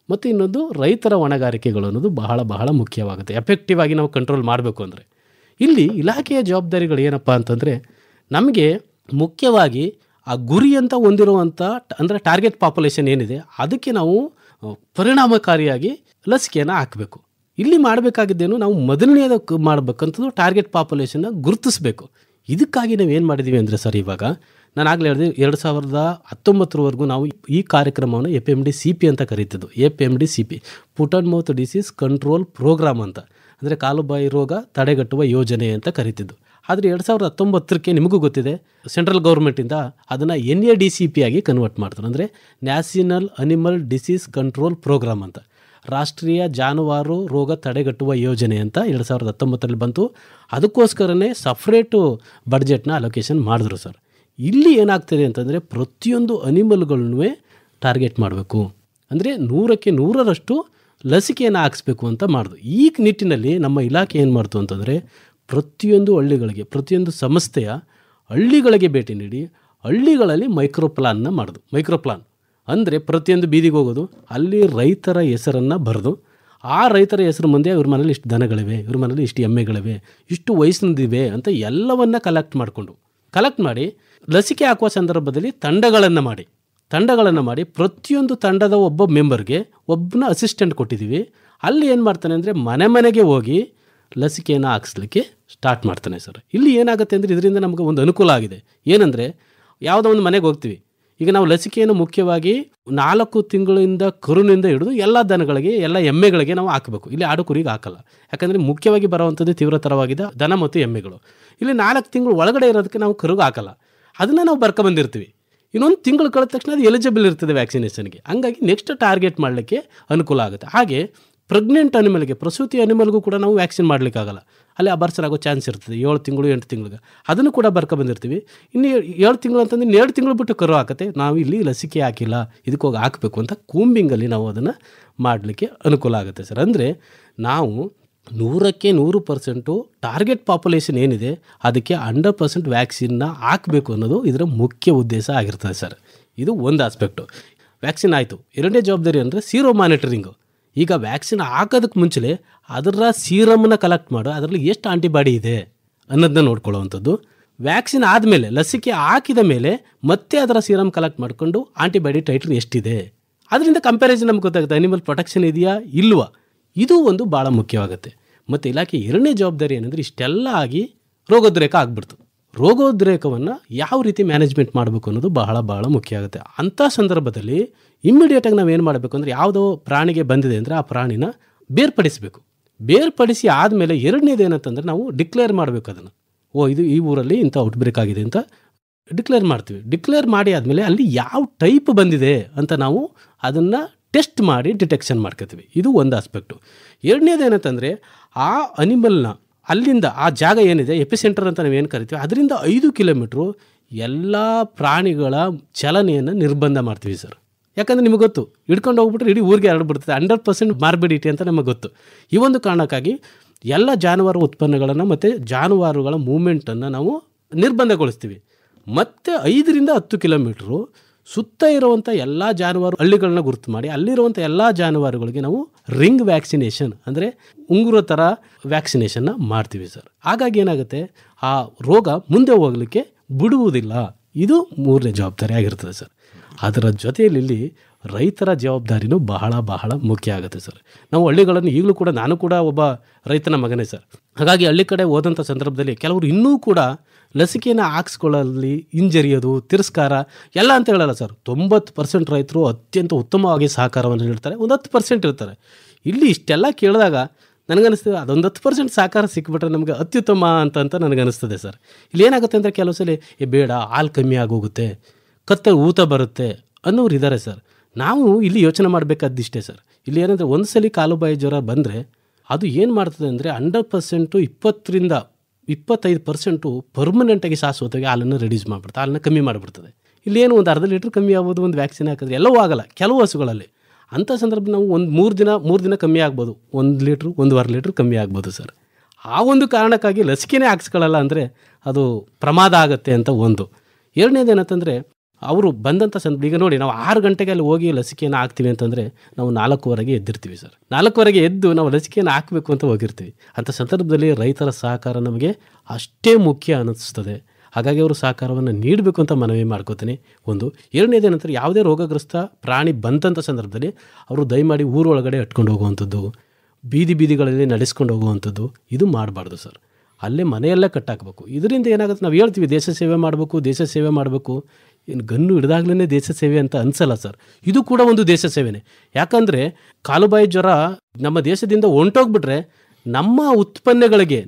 ಮತ್ತು ಇನ್ನೊಂದು ರೈತರ ಹೊಣೆಗಾರಿಕೆಗಳು ಅನ್ನೋದು ಬಹಳ ಬಹಳ ಮುಖ್ಯವಾಗುತ್ತೆ. ಎಫೆಕ್ಟಿವ್ ಆಗಿ ನಾವು ಕಂಟ್ರೋಲ್ ಮಾಡಬೇಕು ಅಂದರೆ ಇಲ್ಲಿ ಇಲಾಖೆಯ ಜವಾಬ್ದಾರಿಗಳು ಏನಪ್ಪ ಅಂತಂದರೆ, ನಮಗೆ ಮುಖ್ಯವಾಗಿ ಆ ಗುರಿ ಅಂತ ಹೊಂದಿರುವಂಥ ಅಂದರೆ ಟಾರ್ಗೆಟ್ ಪಾಪ್ಯುಲೇಷನ್ ಏನಿದೆ ಅದಕ್ಕೆ ನಾವು ಪರಿಣಾಮಕಾರಿಯಾಗಿ ಲಸಿಕೆಯನ್ನು ಹಾಕಬೇಕು. ಇಲ್ಲಿ ಮಾಡಬೇಕಾಗಿದ್ದೇನು, ನಾವು ಮೊದಲನೇದಕ್ಕೆ ಮಾಡಬೇಕಂತದ್ದು ಟಾರ್ಗೆಟ್ ಪಾಪ್ಯುಲೇಷನ್ನ ಗುರುತಿಸಬೇಕು. ಇದಕ್ಕಾಗಿ ನಾವು ಏನು ಮಾಡಿದ್ದೀವಿ ಅಂದರೆ ಸರ್, ಇವಾಗ ನಾನು ಆಗಲೇ ಹೇಳಿದೆ 2019 ನಾವು ಈ ಕಾರ್ಯಕ್ರಮವನ್ನು FMD-CP ಅಂತ ಕರೀತಿದ್ದು. FMD-CP foot and mouth disease control programme ಅಂತ, ಅಂದರೆ ಕಾಲುಬಾಯಿ ರೋಗ ತಡೆಗಟ್ಟುವ ಯೋಜನೆ ಅಂತ ಕರೀತಿದ್ದು. ಆದರೆ 2019 ನಿಮಗೂ ಗೊತ್ತಿದೆ, ಸೆಂಟ್ರಲ್ ಗೌರ್ಮೆಂಟಿಂದ ಅದನ್ನು NADCP ಆಗಿ ಕನ್ವರ್ಟ್ ಮಾಡ್ತಾರೆ. ಅಂದರೆ national animal disease control programme ಅಂತ, ರಾಷ್ಟ್ರೀಯ ಜಾನುವಾರು ರೋಗ ತಡೆಗಟ್ಟುವ ಯೋಜನೆ ಅಂತ 2019 ಬಂತು. ಅದಕ್ಕೋಸ್ಕರನೇ ಸಪ್ರೇಟು ಬಡ್ಜೆಟ್ನ ಅಲೋಕೇಶನ್ ಮಾಡಿದ್ರು ಸರ್. ಇಲ್ಲಿ ಏನಾಗ್ತದೆ ಅಂತಂದರೆ ಪ್ರತಿಯೊಂದು ಅನಿಮಲ್ಗಳನ್ನೂ ಟಾರ್ಗೆಟ್ ಮಾಡಬೇಕು, ಅಂದರೆ 100% ಲಸಿಕೆಯನ್ನು ಹಾಕಿಸ್ಬೇಕು ಅಂತ ಮಾಡಿದ್ರು. ಈ ನಿಟ್ಟಿನಲ್ಲಿ ನಮ್ಮ ಇಲಾಖೆ ಏನು ಮಾಡ್ತು ಅಂತಂದರೆ ಪ್ರತಿಯೊಂದು ಹಳ್ಳಿಗಳಿಗೆ, ಪ್ರತಿಯೊಂದು ಸಂಸ್ಥೆಯ ಹಳ್ಳಿಗಳಿಗೆ ಭೇಟಿ ನೀಡಿ ಹಳ್ಳಿಗಳಲ್ಲಿ ಮೈಕ್ರೋಪ್ಲಾನ್ನ ಮಾಡೋದು. ಮೈಕ್ರೋಪ್ಲಾನ್ ಅಂದರೆ ಪ್ರತಿಯೊಂದು ಬೀದಿಗೆ ಹೋಗೋದು, ಅಲ್ಲಿ ರೈತರ ಹೆಸರನ್ನು ಬರೆದು ಆ ರೈತರ ಹೆಸರು ಮುಂದೆ ಇವ್ರ ಮನೇಲಿ ಇಷ್ಟು ದನಗಳಿವೆ, ಇವ್ರ ಮನೇಲಿ ಇಷ್ಟು ಎಮ್ಮೆಗಳಿವೆ, ಇಷ್ಟು ವಯಸ್ಸಿನದಿವೆ ಅಂತ ಎಲ್ಲವನ್ನ ಕಲೆಕ್ಟ್ ಮಾಡಿ ಲಸಿಕೆ ಹಾಕುವ ಸಂದರ್ಭದಲ್ಲಿ ತಂಡಗಳನ್ನು ಮಾಡಿ ಪ್ರತಿಯೊಂದು ತಂಡದ ಒಬ್ಬ ಮೆಂಬರ್ಗೆ ಒಬ್ಬನ ಅಸಿಸ್ಟೆಂಟ್ ಕೊಟ್ಟಿದ್ದೀವಿ. ಅಲ್ಲಿ ಏನು ಮಾಡ್ತಾನೆ ಅಂದರೆ ಮನೆಗೆ ಹೋಗಿ ಲಸಿಕೆಯನ್ನು ಹಾಕಿಸ್ಲಿಕ್ಕೆ ಸ್ಟಾರ್ಟ್ ಮಾಡ್ತಾನೆ ಸರ್. ಇಲ್ಲಿ ಏನಾಗುತ್ತೆ ಅಂದರೆ ಇದರಿಂದ ನಮಗೆ ಒಂದು ಅನುಕೂಲ ಆಗಿದೆ. ಏನಂದರೆ ಯಾವುದೋ ಒಂದು ಮನೆಗೆ ಹೋಗ್ತೀವಿ, ಈಗ ನಾವು ಲಸಿಕೆಯನ್ನು ಮುಖ್ಯವಾಗಿ 4 ತಿಂಗಳಿಂದ ಕರುನಿಂದ ಹಿಡಿದು ಎಲ್ಲ ದನಗಳಿಗೆ, ಎಲ್ಲ ಎಮ್ಮೆಗಳಿಗೆ ನಾವು ಹಾಕಬೇಕು. ಇಲ್ಲಿ ಆಡು ಕುರಿಗೆ ಹಾಕಲ್ಲ, ಯಾಕಂದರೆ ಮುಖ್ಯವಾಗಿ ಬರುವಂಥದ್ದು ತೀವ್ರತರವಾಗಿದೆ ದನ ಮತ್ತು ಎಮ್ಮೆಗಳು. ಇಲ್ಲಿ 4 ತಿಂಗಳು ಒಳಗಡೆ ಇರೋದಕ್ಕೆ ನಾವು ಕರುಗೆ ಹಾಕಲ್ಲ, ಅದನ್ನು ನಾವು ಬರ್ಕೊಂಬಂದಿರ್ತೀವಿ. ಇನ್ನೊಂದು ತಿಂಗಳು ಕಳೆದ ತಕ್ಷಣ ಅದು ಎಲಿಜಿಬಲ್ ಇರ್ತದೆ ವ್ಯಾಕ್ಸಿನೇಷನ್ಗೆ. ಹಂಗಾಗಿ ನೆಕ್ಸ್ಟ್ ಟಾರ್ಗೆಟ್ ಮಾಡಲಿಕ್ಕೆ ಅನುಕೂಲ ಆಗುತ್ತೆ. ಹಾಗೆ ಪ್ರೆಗ್ನೆಂಟ್ ಅನಿಮಲ್ಗೆ, ಪ್ರಸೂತಿ ಅನಿಮಲ್ಗೂ ಕೂಡ ನಾವು ವ್ಯಾಕ್ಸಿನ್ ಮಾಡಲಿಕ್ಕಾಗಲ್ಲ, ಅಲ್ಲಿ ಅಬರ್ಸರಾಗೋ ಚಾನ್ಸ್ ಇರ್ತದೆ 7 ತಿಂಗಳು 8 ತಿಂಗಳಿಗೆ. ಅದನ್ನು ಕೂಡ ಬರ್ಕೊಬಂದಿರ್ತೀವಿ. ಇನ್ನು 7 ತಿಂಗಳು ಅಂತಂದರೆ 2 ತಿಂಗಳು ಬಿಟ್ಟು ಕರು ಹಾಕತ್ತೆ, ನಾವು ಇಲ್ಲಿ ಲಸಿಕೆ ಹಾಕಿಲ್ಲ, ಇದಕ್ಕೋಗಿ ಹಾಕಬೇಕು ಅಂತ ಕೂಂಬಿಂಗಲ್ಲಿ ನಾವು ಅದನ್ನು ಮಾಡಲಿಕ್ಕೆ ಅನುಕೂಲ ಆಗುತ್ತೆ ಸರ್. ಅಂದರೆ ನಾವು 100% ಟಾರ್ಗೆಟ್ ಪಾಪ್ಯುಲೇಷನ್ ಏನಿದೆ ಅದಕ್ಕೆ 100% ವ್ಯಾಕ್ಸಿನ್ನ ಹಾಕಬೇಕು ಅನ್ನೋದು ಇದರ ಮುಖ್ಯ ಉದ್ದೇಶ ಆಗಿರ್ತದೆ ಸರ್. ಇದು ಒಂದು ಆಸ್ಪೆಕ್ಟು. ವ್ಯಾಕ್ಸಿನ್ ಆಯಿತು. ಎರಡನೇ ಜವಾಬ್ದಾರಿ ಅಂದರೆ ಸೀರೋ ಮಾನಿಟರಿಂಗು. ಈಗ ವ್ಯಾಕ್ಸಿನ್ ಹಾಕೋದಕ್ಕೆ ಮುಂಚೆ ಅದರ ಸೀರಮನ್ನು ಕಲೆಕ್ಟ್ ಮಾಡು, ಅದರಲ್ಲಿ ಎಷ್ಟು ಆಂಟಿಬಾಡಿ ಇದೆ ಅನ್ನೋದನ್ನ ನೋಡ್ಕೊಳ್ಳೋವಂಥದ್ದು. ವ್ಯಾಕ್ಸಿನ್ ಆದಮೇಲೆ, ಲಸಿಕೆ ಹಾಕಿದ ಮೇಲೆ ಮತ್ತೆ ಅದರ ಸೀರಮ್ ಕಲೆಕ್ಟ್ ಮಾಡಿಕೊಂಡು ಆಂಟಿಬಾಡಿ ಟೈಟ್ರ್ ಎಷ್ಟಿದೆ, ಅದರಿಂದ ಕಂಪ್ಯಾರಿಸನ್ ನಮ್ಗೆ ಗೊತ್ತಾಗುತ್ತೆ ಅನಿಮಲ್ ಪ್ರೊಟೆಕ್ಷನ್ ಇದೆಯಾ ಇಲ್ವಾ. ಇದು ಒಂದು ಭಾಳ ಮುಖ್ಯವಾಗುತ್ತೆ. ಮತ್ತು ಇಲಾಖೆ ಎರಡನೇ ಜವಾಬ್ದಾರಿ ಏನಂದರೆ ಇಷ್ಟೆಲ್ಲ ಆಗಿ ರೋಗೋದ್ರೇಕ ಆಗ್ಬಿಡ್ತು. ರೋಗೋದ್ರೇಕವನ್ನು ಯಾವ ರೀತಿ ಮ್ಯಾನೇಜ್ಮೆಂಟ್ ಮಾಡಬೇಕು ಅನ್ನೋದು ಬಹಳ ಮುಖ್ಯ ಆಗುತ್ತೆ. ಅಂಥ ಸಂದರ್ಭದಲ್ಲಿ ಇಮ್ಮಿಡಿಯೇಟಾಗಿ ನಾವು ಏನು ಮಾಡಬೇಕು ಅಂದರೆ ಯಾವುದೋ ಪ್ರಾಣಿಗೆ ಬಂದಿದೆ ಅಂದರೆ ಆ ಪ್ರಾಣಿನ ಬೇರ್ಪಡಿಸಿ ಆದಮೇಲೆ ಎರಡನೇದು ಏನಂತಂದರೆ ನಾವು ಡಿಕ್ಲೇರ್ ಮಾಡಬೇಕು ಅದನ್ನು. ಇದು ಈ ಊರಲ್ಲಿ ಇಂಥ ಔಟ್ಬ್ರೇಕ್ ಆಗಿದೆ ಅಂತ ಡಿಕ್ಲೇರ್ ಮಾಡ್ತೀವಿ. ಡಿಕ್ಲೇರ್ ಮಾಡಿ ಆದಮೇಲೆ ಅಲ್ಲಿ ಯಾವ ಟೈಪ್ ಬಂದಿದೆ ಅಂತ ನಾವು ಅದನ್ನು ಟೆಸ್ಟ್ ಮಾಡಿ ಡಿಟೆಕ್ಷನ್ ಮಾಡ್ಕೋತೀವಿ. ಇದು ಒಂದು ಆಸ್ಪೆಕ್ಟು. ಎರಡನೇದು ಏನಂತಂದರೆ ಆ ಅನಿಮಲ್ನ ಅಲ್ಲಿಂದ ಆ ಜಾಗ ಏನಿದೆ ಎಪಿಸೆಂಟರ್ ಅಂತ ನಾವೇನು ಕರಿತೀವಿ ಅದರಿಂದ 5 ಕಿಲೋಮೀಟ್ರು ಎಲ್ಲ ಪ್ರಾಣಿಗಳ ಚಲನೆಯನ್ನು ನಿರ್ಬಂಧ ಮಾಡ್ತೀವಿ ಸರ್. ಯಾಕಂದರೆ ನಿಮಗೆ ಗೊತ್ತು, ಹಿಡ್ಕೊಂಡು ಹೋಗ್ಬಿಟ್ರೆ ಇಡೀ ಊರಿಗೆ ಹರಡ್ಬಿಡ್ತದೆ, 100% ಮಾರ್ಬಿಡಿಟಿ ಅಂತ ನಮಗೆ ಗೊತ್ತು. ಈ ಒಂದು ಕಾರಣಕ್ಕಾಗಿ ಎಲ್ಲ ಜಾನುವಾರು ಉತ್ಪನ್ನಗಳನ್ನು ಮತ್ತು ಜಾನುವಾರುಗಳ ಮೂಮೆಂಟನ್ನು ನಾವು ನಿರ್ಬಂಧಗೊಳಿಸ್ತೀವಿ. ಮತ್ತು 5ರಿಂದ 10 ಕಿಲೋಮೀಟ್ರು ಸುತ್ತ ಇರುವಂಥ ಎಲ್ಲ ಜಾನುವಾರು ಹಳ್ಳಿಗಳನ್ನ ಗುರುತು ಮಾಡಿ ಅಲ್ಲಿರುವಂಥ ಎಲ್ಲ ಜಾನುವಾರುಗಳಿಗೆ ನಾವು ರಿಂಗ್ ವ್ಯಾಕ್ಸಿನೇಷನ್ ಅಂದರೆ ಉಂಗುರ ಥರ ವ್ಯಾಕ್ಸಿನೇಷನ್ನ ಮಾಡ್ತೀವಿ ಸರ್. ಹಾಗಾಗಿ ಏನಾಗುತ್ತೆ, ಆ ರೋಗ ಮುಂದೆ ಹೋಗಲಿಕ್ಕೆ ಬಿಡುವುದಿಲ್ಲ. ಇದು 3ನೇ ಜವಾಬ್ದಾರಿ ಆಗಿರ್ತದೆ ಸರ್. ಅದರ ಜೊತೆಯಲ್ಲಿ ರೈತರ ಜವಾಬ್ದಾರಿನೂ ಬಹಳ ಮುಖ್ಯ ಆಗುತ್ತೆ ಸರ್. ನಾವು ಹಳ್ಳಿಗಳನ್ನು ಈಗಲೂ ಕೂಡ, ನಾನು ಕೂಡ ಒಬ್ಬ ರೈತನ ಮಗನೇ ಸರ್. ಹಾಗಾಗಿ ಹಳ್ಳಿ ಕಡೆ ಹೋದಂಥ ಸಂದರ್ಭದಲ್ಲಿ ಕೆಲವರು ಇನ್ನೂ ಕೂಡ ಲಸಿಕೆಯನ್ನು ಹಾಕ್ಸ್ಕೊಳ್ಳಲ್ಲಿ ಹಿಂಜರಿಯೋದು, ತಿರಸ್ಕಾರ ಎಲ್ಲ ಅಂತ ಹೇಳಲ್ಲ ಸರ್. 90% ರೈತರು ಅತ್ಯಂತ ಉತ್ತಮವಾಗಿ ಸಹಕಾರವನ್ನು ನೀಡ್ತಾರೆ, ಒಂದು 10% ಇರ್ತಾರೆ. ಇಲ್ಲಿ ಇಷ್ಟೆಲ್ಲ ಕೇಳಿದಾಗ ನನಗನ್ನಿಸ್ತದೆ ಅದೊಂದು 10% ಸಹಕಾರ ಸಿಕ್ಬಿಟ್ರೆ ನಮಗೆ ಅತ್ಯುತ್ತಮ ಅಂತ ನನಗನ್ನಿಸ್ತದೆ ಸರ್. ಇಲ್ಲಿ ಏನಾಗುತ್ತೆ ಅಂದರೆ ಕೆಲವು ಸಲ ಬೇಡ, ಹಾಲು ಕಮ್ಮಿ ಆಗೋಗುತ್ತೆ, ಕತ್ತೆ ಊತ ಬರುತ್ತೆ ಅನ್ನೋರು ಇದ್ದಾರೆ ಸರ್. ನಾವು ಇಲ್ಲಿ ಯೋಚನೆ ಮಾಡಬೇಕಾದಿಷ್ಟೇ ಸರ್. ಇಲ್ಲಿ ಏನಂದರೆ ಒಂದು ಸಲ ಕಾಲುಬಾಯಿ ಜ್ವರ ಬಂದರೆ ಅದು ಏನು ಮಾಡ್ತದೆ ಅಂದರೆ 100% 20ರಿಂದ 25% ಪರ್ಮನೆಂಟಾಗಿ ಶಾಶ್ವತವಾಗಿ ಹಾಲನ್ನು ರೆಡ್ಯೂಸ್ ಮಾಡಿಬಿಡ್ತದೆ, ಹಾಲನ್ನು ಕಮ್ಮಿ ಮಾಡಿಬಿಡ್ತದೆ. ಇಲ್ಲೇನು ಒಂದು ಅರ್ಧ ಲೀಟ್ರ್ ಕಮ್ಮಿ ಆಗ್ಬೋದು, ಒಂದು ವ್ಯಾಕ್ಸಿನ್ ಹಾಕಿದ್ರೆ ಎಲ್ಲವೂ ಆಗಲ್ಲ ಕೆಲವು ಹಸುಗಳಲ್ಲಿ. ಅಂಥ ಸಂದರ್ಭ ನಾವು ಒಂದು 3 ದಿನ ಕಮ್ಮಿ ಆಗ್ಬೋದು, 1 ಲೀಟ್ರ್ 1.5 ಲೀಟ್ರ್ ಕಮ್ಮಿ ಆಗ್ಬೋದು ಸರ್. ಆ ಒಂದು ಕಾರಣಕ್ಕಾಗಿ ಲಸಿಕೆನೇ ಹಾಕ್ಸ್ಕೊಳ್ಳಲ್ಲ ಅಂದರೆ ಅದು ಪ್ರಮಾದ ಆಗುತ್ತೆ ಅಂತ ಒಂದು. ಎರಡನೇದು ಏನಂತಂದರೆ ಅವರು ಬಂದಂಥ ಸಂದರ್ಭ, ಈಗ ನೋಡಿ ನಾವು 6 ಗಂಟೆಗೆ ಅಲ್ಲಿ ಹೋಗಿ ಲಸಿಕೆಯನ್ನು ಹಾಕ್ತೀವಿ ಅಂತಂದರೆ ನಾವು 4:15 ಎದ್ದಿರ್ತೀವಿ ಸರ್. 4:15 ಎದ್ದು ನಾವು ಲಸಿಕೆಯನ್ನು ಹಾಕಬೇಕು ಅಂತ ಹೋಗಿರ್ತೀವಿ. ಅಂಥ ಸಂದರ್ಭದಲ್ಲಿ ರೈತರ ಸಹಕಾರ ನಮಗೆ ಅಷ್ಟೇ ಮುಖ್ಯ ಅನ್ನಿಸ್ತದೆ. ಹಾಗಾಗಿ ಅವರು ಸಹಕಾರವನ್ನು ನೀಡಬೇಕು ಅಂತ ಮನವಿ ಮಾಡ್ಕೋತೀನಿ. ಒಂದು. ಎರಡನೇದು ಏನಂತಾರೆ, ಯಾವುದೇ ರೋಗಗ್ರಸ್ತ ಪ್ರಾಣಿ ಬಂದಂಥ ಸಂದರ್ಭದಲ್ಲಿ ಅವರು ದಯಮಾಡಿ ಊರೊಳಗಡೆ ಅಟ್ಕೊಂಡು ಹೋಗುವಂಥದ್ದು, ಬೀದಿಗಳಲ್ಲಿ ನಡೆಸ್ಕೊಂಡು ಹೋಗುವಂಥದ್ದು ಇದು ಮಾಡಬಾರ್ದು ಸರ್. ಅಲ್ಲೇ ಮನೆಯಲ್ಲೇ ಕಟ್ಟಾಕಬೇಕು. ಇದರಿಂದ ಏನಾಗುತ್ತೆ, ನಾವು ಹೇಳ್ತೀವಿ ದೇಶ ಸೇವೆ ಮಾಡಬೇಕು, ದೇಶ ಸೇವೆ ಮಾಡಬೇಕು. ಏನು ಗನ್ನು ಹಿಡಿದಾಗ್ಲೇ ದೇಶ ಸೇವೆ ಅಂತ ಅನಿಸಲ್ಲ ಸರ್. ಇದು ಕೂಡ ಒಂದು ದೇಶ ಸೇವೆನೇ. ಯಾಕಂದರೆ ಕಾಲುಬಾಯಿ ಜ್ವರ ನಮ್ಮ ದೇಶದಿಂದ ಹೊಂಟೋಗ್ಬಿಟ್ರೆ ನಮ್ಮ ಉತ್ಪನ್ನಗಳಿಗೆ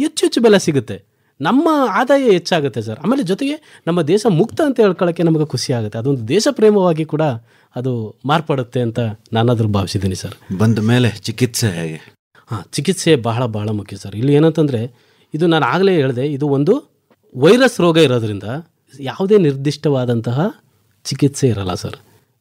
ಹೆಚ್ಚು ಹೆಚ್ಚು ಬೆಲೆ ಸಿಗುತ್ತೆ, ನಮ್ಮ ಆದಾಯ ಹೆಚ್ಚಾಗುತ್ತೆ ಸರ್. ಆಮೇಲೆ ಜೊತೆಗೆ ನಮ್ಮ ದೇಶ ಮುಕ್ತ ಅಂತ ಹೇಳ್ಕೊಳ್ಳೋಕ್ಕೆ ನಮಗೆ ಖುಷಿ ಆಗುತ್ತೆ. ಅದೊಂದು ದೇಶ ಪ್ರೇಮವಾಗಿ ಕೂಡ ಅದು ಮಾರ್ಪಡುತ್ತೆ ಅಂತ ನಾನಾದರೂ ಭಾವಿಸಿದ್ದೀನಿ ಸರ್. ಬಂದ ಮೇಲೆ ಚಿಕಿತ್ಸೆ ಹೇಗೆ? ಚಿಕಿತ್ಸೆ ಬಹಳ ಬಹಳ ಮುಖ್ಯ ಸರ್. ಇಲ್ಲಿ ಏನಂತಂದರೆ, ಇದು ನಾನು ಆಗಲೇ ಹೇಳಿದೆ, ಇದು ಒಂದು ವೈರಸ್ ರೋಗ ಇರೋದ್ರಿಂದ ಯಾವುದೇ ನಿರ್ದಿಷ್ಟವಾದಂತಹ ಚಿಕಿತ್ಸೆ ಇರಲ್ಲ ಸರ್.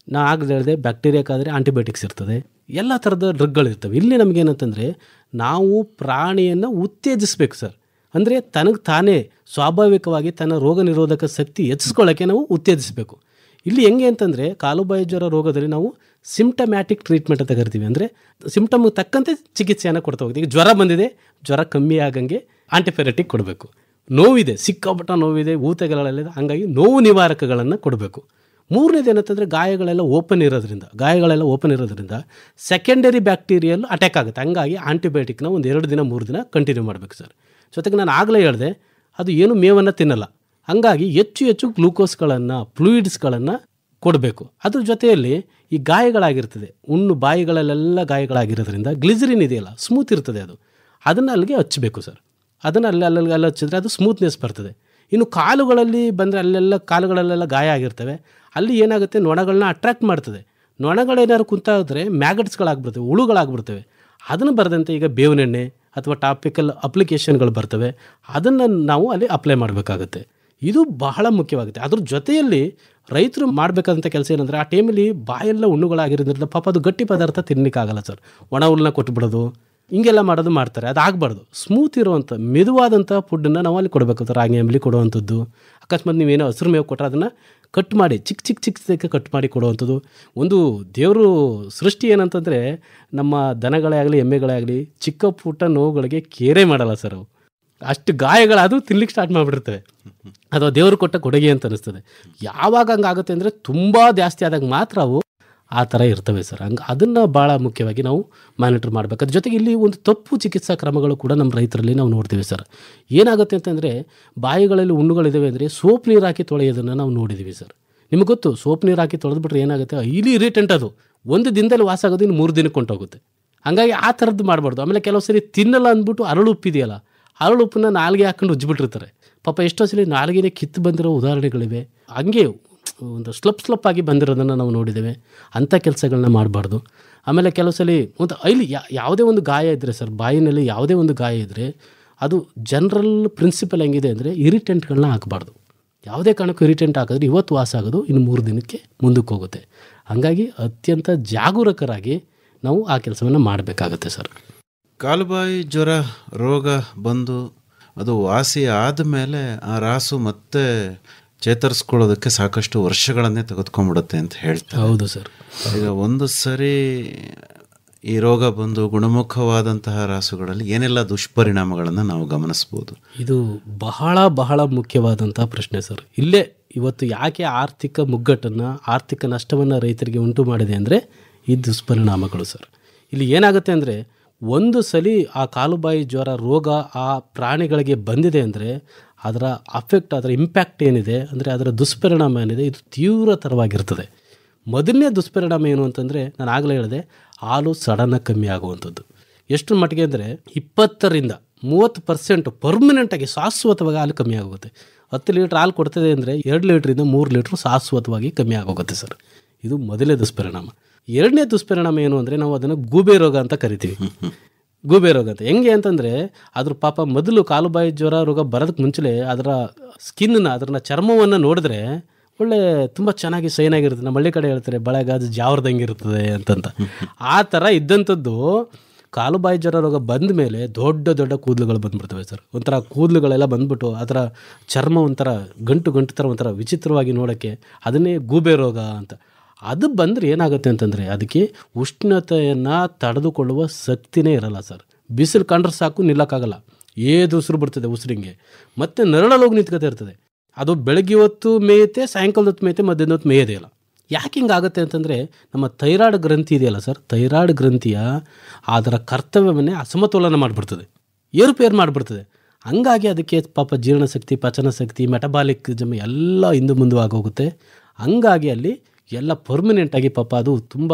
ನಾನು ಆಗಲೇ ಹೇಳಿದೆ, ಬ್ಯಾಕ್ಟೀರಿಯಾಕ್ಕಾದರೆ ಆಂಟಿಬಯೋಟಿಕ್ಸ್ ಇರ್ತದೆ, ಎಲ್ಲ ಥರದ ಡ್ರಗ್ಗಳಿರ್ತವೆ. ಇಲ್ಲಿ ನಮಗೇನಂತಂದರೆ, ನಾವು ಪ್ರಾಣಿಯನ್ನು ಉತ್ತೇಜಿಸ್ಬೇಕು ಸರ್. ಅಂದರೆ ತನಗೆ ತಾನೇ ಸ್ವಾಭಾವಿಕವಾಗಿ ತನ್ನ ರೋಗ ನಿರೋಧಕ ಶಕ್ತಿ ಹೆಚ್ಚಿಸ್ಕೊಳ್ಳೋಕ್ಕೆ ನಾವು ಉತ್ತೇಜಿಸಬೇಕು. ಇಲ್ಲಿ ಹೆಂಗೆ ಅಂತಂದರೆ, ಕಾಲುಬಾಯಿ ಜ್ವರ ರೋಗದಲ್ಲಿ ನಾವು ಸಿಂಪ್ಟಮ್ಯಾಟಿಕ್ ಟ್ರೀಟ್ಮೆಂಟ್ ಅಂತ ಕರಿತೀವಿ. ಅಂದರೆ ಸಿಂಪ್ಟಮ್ಗೆ ತಕ್ಕಂತೆ ಚಿಕಿತ್ಸೆಯನ್ನು ಕೊಡ್ತಾ ಹೋಗ್ತೀವಿ. ಈಗ ಜ್ವರ ಬಂದಿದೆ, ಜ್ವರ ಕಮ್ಮಿ ಆಗಂಗೆ ಆಂಟಿಪೈರೆಟಿಕ್ ಕೊಡಬೇಕು. ನೋವಿದೆ, ಸಿಕ್ಕಾಪಟ್ಟ ನೋವಿದೆ, ಊತಗಳಲ್ಲಿದೆ, ಹಾಗಾಗಿ ನೋವು ನಿವಾರಕಗಳನ್ನು ಕೊಡಬೇಕು. ಮೂರನೇದು ಏನಂತಂದರೆ, ಗಾಯಗಳೆಲ್ಲ ಓಪನ್ ಇರೋದ್ರಿಂದ ಸೆಕೆಂಡರಿ ಬ್ಯಾಕ್ಟೀರಿಯಲ್ ಅಟ್ಯಾಕ್ ಆಗುತ್ತೆ. ಹಂಗಾಗಿ ಆಂಟಿಬಯೋಟಿಕ್ನ ಒಂದು 2 ದಿನ 3 ದಿನ ಕಂಟಿನ್ಯೂ ಮಾಡಬೇಕು ಸರ್. ಜೊತೆಗೆ ನಾನು ಆಗಲೇ ಹೇಳಿದೆ, ಅದು ಏನು ಮೇವನ್ನು ತಿನ್ನಲ್ಲ, ಹಂಗಾಗಿ ಹೆಚ್ಚು ಗ್ಲೂಕೋಸ್ಗಳನ್ನು, ಫ್ಲೂಯಿಡ್ಸ್ಗಳನ್ನು ಕೊಡಬೇಕು. ಅದ್ರ ಜೊತೆಯಲ್ಲಿ ಈ ಗಾಯಗಳಾಗಿರ್ತದೆ, ಬಾಯಿಗಳಲ್ಲೆಲ್ಲ ಗಾಯಗಳಾಗಿರೋದ್ರಿಂದ ಗ್ಲಿಸರಿನ್ ಇದೆಯಲ್ಲ, ಸ್ಮೂತ್ ಇರ್ತದೆ, ಅದನ್ನು ಅಲ್ಲಿಗೆ ಹಚ್ಚಬೇಕು ಸರ್. ಅದನ್ನು ಅಲ್ಲಿ ಹಚ್ಚಿದ್ರೆ ಅದು ಸ್ಮೂತ್ನೆಸ್ ಬರ್ತದೆ. ಇನ್ನು ಕಾಲುಗಳಲ್ಲಿ ಬಂದರೆ ಕಾಲುಗಳಲ್ಲೆಲ್ಲ ಗಾಯ ಆಗಿರ್ತವೆ, ಅಲ್ಲಿ ಏನಾಗುತ್ತೆ, ನೊಣಗಳನ್ನ ಅಟ್ರಾಕ್ಟ್ ಮಾಡ್ತದೆ. ನೊಣಗಳೇನಾದ್ರು ಕುಂತಾದ್ರೆ ಮ್ಯಾಗಟ್ಸ್ಗಳಾಗ್ಬಿಡ್ತವೆ, ಹುಳುಗಳಾಗ್ಬಿಡ್ತವೆ. ಅದನ್ನು ಬರದಂತೆ ಈಗ ಬೇವಿನೆಣ್ಣೆ ಅಥವಾ ಟಾಪಿಕಲ್ ಅಪ್ಲಿಕೇಶನ್ಗಳು ಬರ್ತವೆ, ಅದನ್ನು ನಾವು ಅಲ್ಲಿ ಅಪ್ಲೈ ಮಾಡಬೇಕಾಗುತ್ತೆ. ಇದು ಬಹಳ ಮುಖ್ಯವಾಗುತ್ತೆ. ಅದ್ರ ಜೊತೆಯಲ್ಲಿ ರೈತರು ಮಾಡಬೇಕಾದಂಥ ಕೆಲಸ ಏನಂದರೆ, ಆ ಟೈಮಲ್ಲಿ ಬಾಯೆಲ್ಲ ಹುಣ್ಣುಗಳಾಗಿರೋದ್ರಿಂದ ಪಾಪ ಅದು ಗಟ್ಟಿ ಪದಾರ್ಥ ತಿನ್ನಲಿಕ್ಕಾಗಲ್ಲ ಸರ್. ಒಣ ಹುಲ್ಲನ್ನ ಕೊಟ್ಬಿಡೋದು, ಹಿಂಗೆಲ್ಲ ಮಾಡ್ತಾರೆ. ಅದು ಆಗಬಾರ್ದು. ಸ್ಮೂತ್ ಇರುವಂಥ ಮೆದುವಾದಂಥ ಫುಡ್ಡನ್ನು ನಾವು ಅಲ್ಲಿ ಕೊಡಬೇಕು. ರಾಗಿ ಅಂಬಲಿ ಕೊಡುವಂಥದ್ದು, ಅಕಸ್ಮಾತ್ ನೀವೇನೋ ಹಸಿರು ಮೇವು ಕೊಟ್ಟರೆ ಅದನ್ನು ಕಟ್ ಮಾಡಿ ಚಿಕ್ಕ ಕಟ್ ಮಾಡಿ ಕೊಡುವಂಥದ್ದು. ಒಂದು ದೇವರು ಸೃಷ್ಟಿ ಏನಂತಂದರೆ, ನಮ್ಮ ದನಗಳೇ ಆಗಲಿ ಎಮ್ಮೆಗಳೇ ಆಗಲಿ ಚಿಕ್ಕ ಪುಟ್ಟ ನೋವುಗಳಿಗೆ ಕೇರೆ ಮಾಡಲ್ಲ ಸರ್. ಅವು ಅಷ್ಟು ಗಾಯಗಳಾದರೂ ತಿನ್ಲಿಕ್ಕೆ ಸ್ಟಾರ್ಟ್ ಮಾಡಿಬಿಡ್ತವೆ. ಅಥವಾ ದೇವರು ಕೊಟ್ಟ ಕೊಡುಗೆ ಅಂತ ಅನಿಸ್ತದೆ. ಯಾವಾಗ ಹಂಗಾಗುತ್ತೆ ಅಂದರೆ, ತುಂಬ ಜಾಸ್ತಿ ಆದಾಗ ಮಾತ್ರ ಅವು ಆ ಥರ ಇರ್ತವೆ ಸರ್. ಅದನ್ನು ಭಾಳ ಮುಖ್ಯವಾಗಿ ನಾವು ಮಾನಿಟರ್ ಮಾಡಬೇಕು. ಅದ್ರ ಜೊತೆಗೆ ಇಲ್ಲಿ ಒಂದು ತಪ್ಪು ಚಿಕಿತ್ಸಾ ಕ್ರಮಗಳು ಕೂಡ ನಮ್ಮ ರೈತರಲ್ಲಿ ನಾವು ನೋಡ್ತೀವಿ ಸರ್. ಏನಾಗುತ್ತೆ ಅಂತಂದರೆ, ಬಾಯಿಗಳಲ್ಲಿ ಹುಣ್ಣುಗಳಿದ್ದಾವೆ ಅಂದರೆ ಸೋಪ್ ನೀರು ಹಾಕಿ ತೊಳೆಯೋದನ್ನು ನಾವು ನೋಡಿದ್ದೀವಿ ಸರ್. ನಿಮಗೆ ಗೊತ್ತು, ಸೋಪ್ ನೀರು ಹಾಕಿ ತೊಳೆದ್ಬಿಟ್ರೆ ಏನಾಗುತ್ತೆ, ಇಲ್ಲಿ ಇರಿಟೆಂಟ್ ಅದು 1 ದಿನದಲ್ಲಿ ವಾಸ ಆಗೋದು, ಇನ್ನು 3 ದಿನಕ್ಕೆ ಹೊಂಟೋಗುತ್ತೆ. ಹಾಗಾಗಿ ಆ ಥರದ್ದು ಮಾಡಬಾರ್ದು. ಆಮೇಲೆ ಕೆಲವು ಸರಿ ತಿನ್ನಲ್ಲ ಅಂದ್ಬಿಟ್ಟು ಅರಳು ಉಪ್ಪಿದೆಯಲ್ಲ, ಅರಳು ಉಪ್ಪನ್ನ ನಾಲ್ಗೆ ಹಾಕೊಂಡು ಉಜ್ಜಿಬಿಟ್ಟಿರ್ತಾರೆ. ಪಾಪ ಎಷ್ಟೋ ಸಲ ನಾಲ್ಗೆನೇ ಕಿತ್ತು ಬಂದಿರೋ ಉದಾಹರಣೆಗಳಿವೆ. ಹಂಗೆ ಒಂದು ಸ್ಲಪ್ ಆಗಿ ಬಂದಿರೋದನ್ನು ನಾವು ನೋಡಿದ್ದೇವೆ. ಅಂಥ ಕೆಲಸಗಳನ್ನ ಮಾಡಬಾರ್ದು. ಆಮೇಲೆ ಕೆಲವು ಸಲ ಒಂದು ಇಲ್ಲಿ ಯಾವುದೇ ಒಂದು ಗಾಯ ಇದ್ದರೆ ಸರ್, ಬಾಯಿನಲ್ಲಿ ಯಾವುದೇ ಒಂದು ಗಾಯ ಇದ್ದರೆ, ಅದು ಜನರಲ್ ಪ್ರಿನ್ಸಿಪಲ್ ಹೆಂಗಿದೆ ಅಂದರೆ, ಇರಿಟೆಂಟ್ಗಳನ್ನ ಹಾಕಬಾರ್ದು. ಯಾವುದೇ ಕಾರಣಕ್ಕೂ ಇರಿಟೆಂಟ್ ಹಾಕಿದ್ರೆ ಇವತ್ತು ವಾಸ ಆಗೋದು, ಇನ್ನು 3 ದಿನಕ್ಕೆ ಮುಂದಕ್ಕೆ ಹೋಗುತ್ತೆ. ಹಾಗಾಗಿ ಅತ್ಯಂತ ಜಾಗರೂಕರಾಗಿ ನಾವು ಆ ಕೆಲಸವನ್ನು ಮಾಡಬೇಕಾಗತ್ತೆ ಸರ್. ಕಾಲುಬಾಯಿ ಜ್ವರ ರೋಗ ಬಂದು ಅದು ವಾಸಿ ಆದಮೇಲೆ ಆ ರಾಸು ಮತ್ತೆ ಚೇತರಿಸ್ಕೊಳ್ಳೋದಕ್ಕೆ ಸಾಕಷ್ಟು ವರ್ಷಗಳನ್ನೇ ತೆಗೆದುಕೊಂಡ್ಬಿಡುತ್ತೆ ಅಂತ ಹೇಳ್ತಾರೆ. ಹೌದು ಸರ್. ಈಗ ಒಂದು ಸರಿ ಈ ರೋಗ ಬಂದು ಗುಣಮುಖವಾದಂತಹ ರಾಸುಗಳಲ್ಲಿ ಏನೆಲ್ಲ ದುಷ್ಪರಿಣಾಮಗಳನ್ನು ನಾವು ಗಮನಿಸ್ಬೋದು? ಇದು ಬಹಳ ಬಹಳ ಮುಖ್ಯವಾದಂಥ ಪ್ರಶ್ನೆ ಸರ್. ಇಲ್ಲೇ ಇವತ್ತು ಯಾಕೆ ಆರ್ಥಿಕ ಮುಗ್ಗಟ್ಟನ್ನು, ಆರ್ಥಿಕ ನಷ್ಟವನ್ನು ರೈತರಿಗೆ ಉಂಟು ಮಾಡಿದೆ ಅಂದರೆ ಈ ದುಷ್ಪರಿಣಾಮಗಳು ಸರ್. ಇಲ್ಲಿ ಏನಾಗುತ್ತೆ ಅಂದರೆ, ಒಂದು ಸಲ ಆ ಕಾಲುಬಾಯಿ ಜ್ವರ ರೋಗ ಆ ಪ್ರಾಣಿಗಳಿಗೆ ಬಂದಿದೆ ಅಂದರೆ ಅದರ ಅಫೆಕ್ಟ್, ಅದರ ಇಂಪ್ಯಾಕ್ಟ್ ಏನಿದೆ ಅಂದರೆ, ಅದರ ದುಷ್ಪರಿಣಾಮ ಏನಿದೆ, ಇದು ತೀವ್ರತರವಾಗಿರ್ತದೆ. ಮೊದಲನೇ ದುಷ್ಪರಿಣಾಮ ಏನು ಅಂತಂದರೆ, ನಾನು ಆಗಲೇ ಹೇಳಿದೆ, ಹಾಲು ಸಡನ್ನಾಗಿ ಕಮ್ಮಿ ಆಗುವಂಥದ್ದು. ಎಷ್ಟು ಮಟ್ಟಿಗೆ ಅಂದರೆ 20-30% ಪರ್ಮನೆಂಟಾಗಿ ಶಾಶ್ವತವಾಗಿ ಹಾಲು ಕಮ್ಮಿ ಆಗೋಗುತ್ತೆ. 10 ಲೀಟ್ರ್ ಹಾಲು ಕೊಡ್ತದೆ ಅಂದರೆ 2 ಲೀಟ್ರಿಂದ 3 ಲೀಟ್ರ್ ಶಾಶ್ವತವಾಗಿ ಕಮ್ಮಿ ಆಗೋಗುತ್ತೆ ಸರ್. ಇದು ಮೊದಲನೇ ದುಷ್ಪರಿಣಾಮ. ಎರಡನೇ ದುಷ್ಪರಿಣಾಮ ಏನು ಅಂದರೆ, ನಾವು ಅದನ್ನು ಗೂಬೆ ರೋಗ ಅಂತ ಕರಿತೀವಿ. ಗೂಬೆ ರೋಗ ಅಂತ ಹೆಂಗೆ ಅಂತಂದರೆ, ಅದ್ರ ಪಾಪ ಮೊದಲು ಕಾಲುಬಾಯಿ ಜ್ವರ ರೋಗ ಬರೋದಕ್ಕೆ ಮುಂಚೆ ಅದರ ಸ್ಕಿನ್ನ, ಅದರ ಚರ್ಮವನ್ನು ನೋಡಿದ್ರೆ ಒಳ್ಳೆ ತುಂಬ ಚೆನ್ನಾಗಿ ಸೈನಾಗಿರುತ್ತೆ. ನಮ್ಮ ಹಳ್ಳಿ ಕಡೆ ಹೇಳ್ತಾರೆ ಬಳೆಗಾಜು ಜಾವ್ರದಂಗೆ ಇರ್ತದೆ ಅಂತಂತ. ಆ ಥರ ಇದ್ದಂಥದ್ದು ಕಾಲುಬಾಯಿ ಜ್ವರ ರೋಗ ಬಂದ ಮೇಲೆ ದೊಡ್ಡ ಕೂದಲುಗಳು ಬಂದುಬಿಡ್ತವೆ ಸರ್. ಒಂಥರ ಕೂದಲುಗಳೆಲ್ಲ ಬಂದ್ಬಿಟ್ಟು ಅದರ ಚರ್ಮ ಒಂಥರ ಗಂಟು ಥರ ಒಂಥರ ವಿಚಿತ್ರವಾಗಿ ನೋಡೋಕ್ಕೆ, ಅದನ್ನೇ ಗೂಬೆ ರೋಗ ಅಂತ. ಅದು ಬಂದರೆ ಏನಾಗುತ್ತೆ ಅಂತಂದರೆ, ಅದಕ್ಕೆ ಉಷ್ಣತೆಯನ್ನು ತಡೆದುಕೊಳ್ಳುವ ಶಕ್ತಿನೇ ಇರಲ್ಲ ಸರ್. ಬಿಸಿಲು ಕಂಡ್ರೆ ಸಾಕು ನಿಲ್ಲಕ್ಕಾಗಲ್ಲ, ಉಸಿರು ಬಿಡ್ತದೆ ಉಸಿರಿಂಗೆ, ಮತ್ತು ನರಳೋಗಿ ನಿಂತ್ಕೊತಾ ಇರ್ತದೆ. ಅದು ಬೆಳಗ್ಗೆ ಹೊತ್ತು ಮೇಯುತ್ತೆ, ಸಾಯಂಕಾಲದ ಹೊತ್ತು ಮೇಯುತ್ತೆ, ಮಧ್ಯಾಹ್ನ ಹೊತ್ತು ಮೇಯೋದೇ ಇಲ್ಲ. ಯಾಕೆ ಹಿಂಗಾಗುತ್ತೆ ಅಂತಂದರೆ, ನಮ್ಮ ಥೈರಾಯ್ಡ್ ಗ್ರಂಥಿ ಇದೆಯಲ್ಲ ಸರ್, ಥೈರಾಯ್ಡ್ ಗ್ರಂಥಿಯ ಅದರ ಕರ್ತವ್ಯವನ್ನೇ ಅಸಮತೋಲನ ಮಾಡಿಬಿಡ್ತದೆ, ಏರುಪೇರು ಮಾಡಿಬಿಡ್ತದೆ. ಹಂಗಾಗಿ ಅದಕ್ಕೆ ಪಾಪ ಜೀರ್ಣಶಕ್ತಿ, ಪಚನಶಕ್ತಿ, ಮೆಟಬಾಲಿಕ್ಸಮ್ ಎಲ್ಲ ಹಿಂದೆ ಮುಂದೆ ಆಗೋಗುತ್ತೆ. ಹಂಗಾಗಿ ಅಲ್ಲಿ ಎಲ್ಲ ಪರ್ಮನೆಂಟಾಗಿ ಪಾಪ ಅದು ತುಂಬ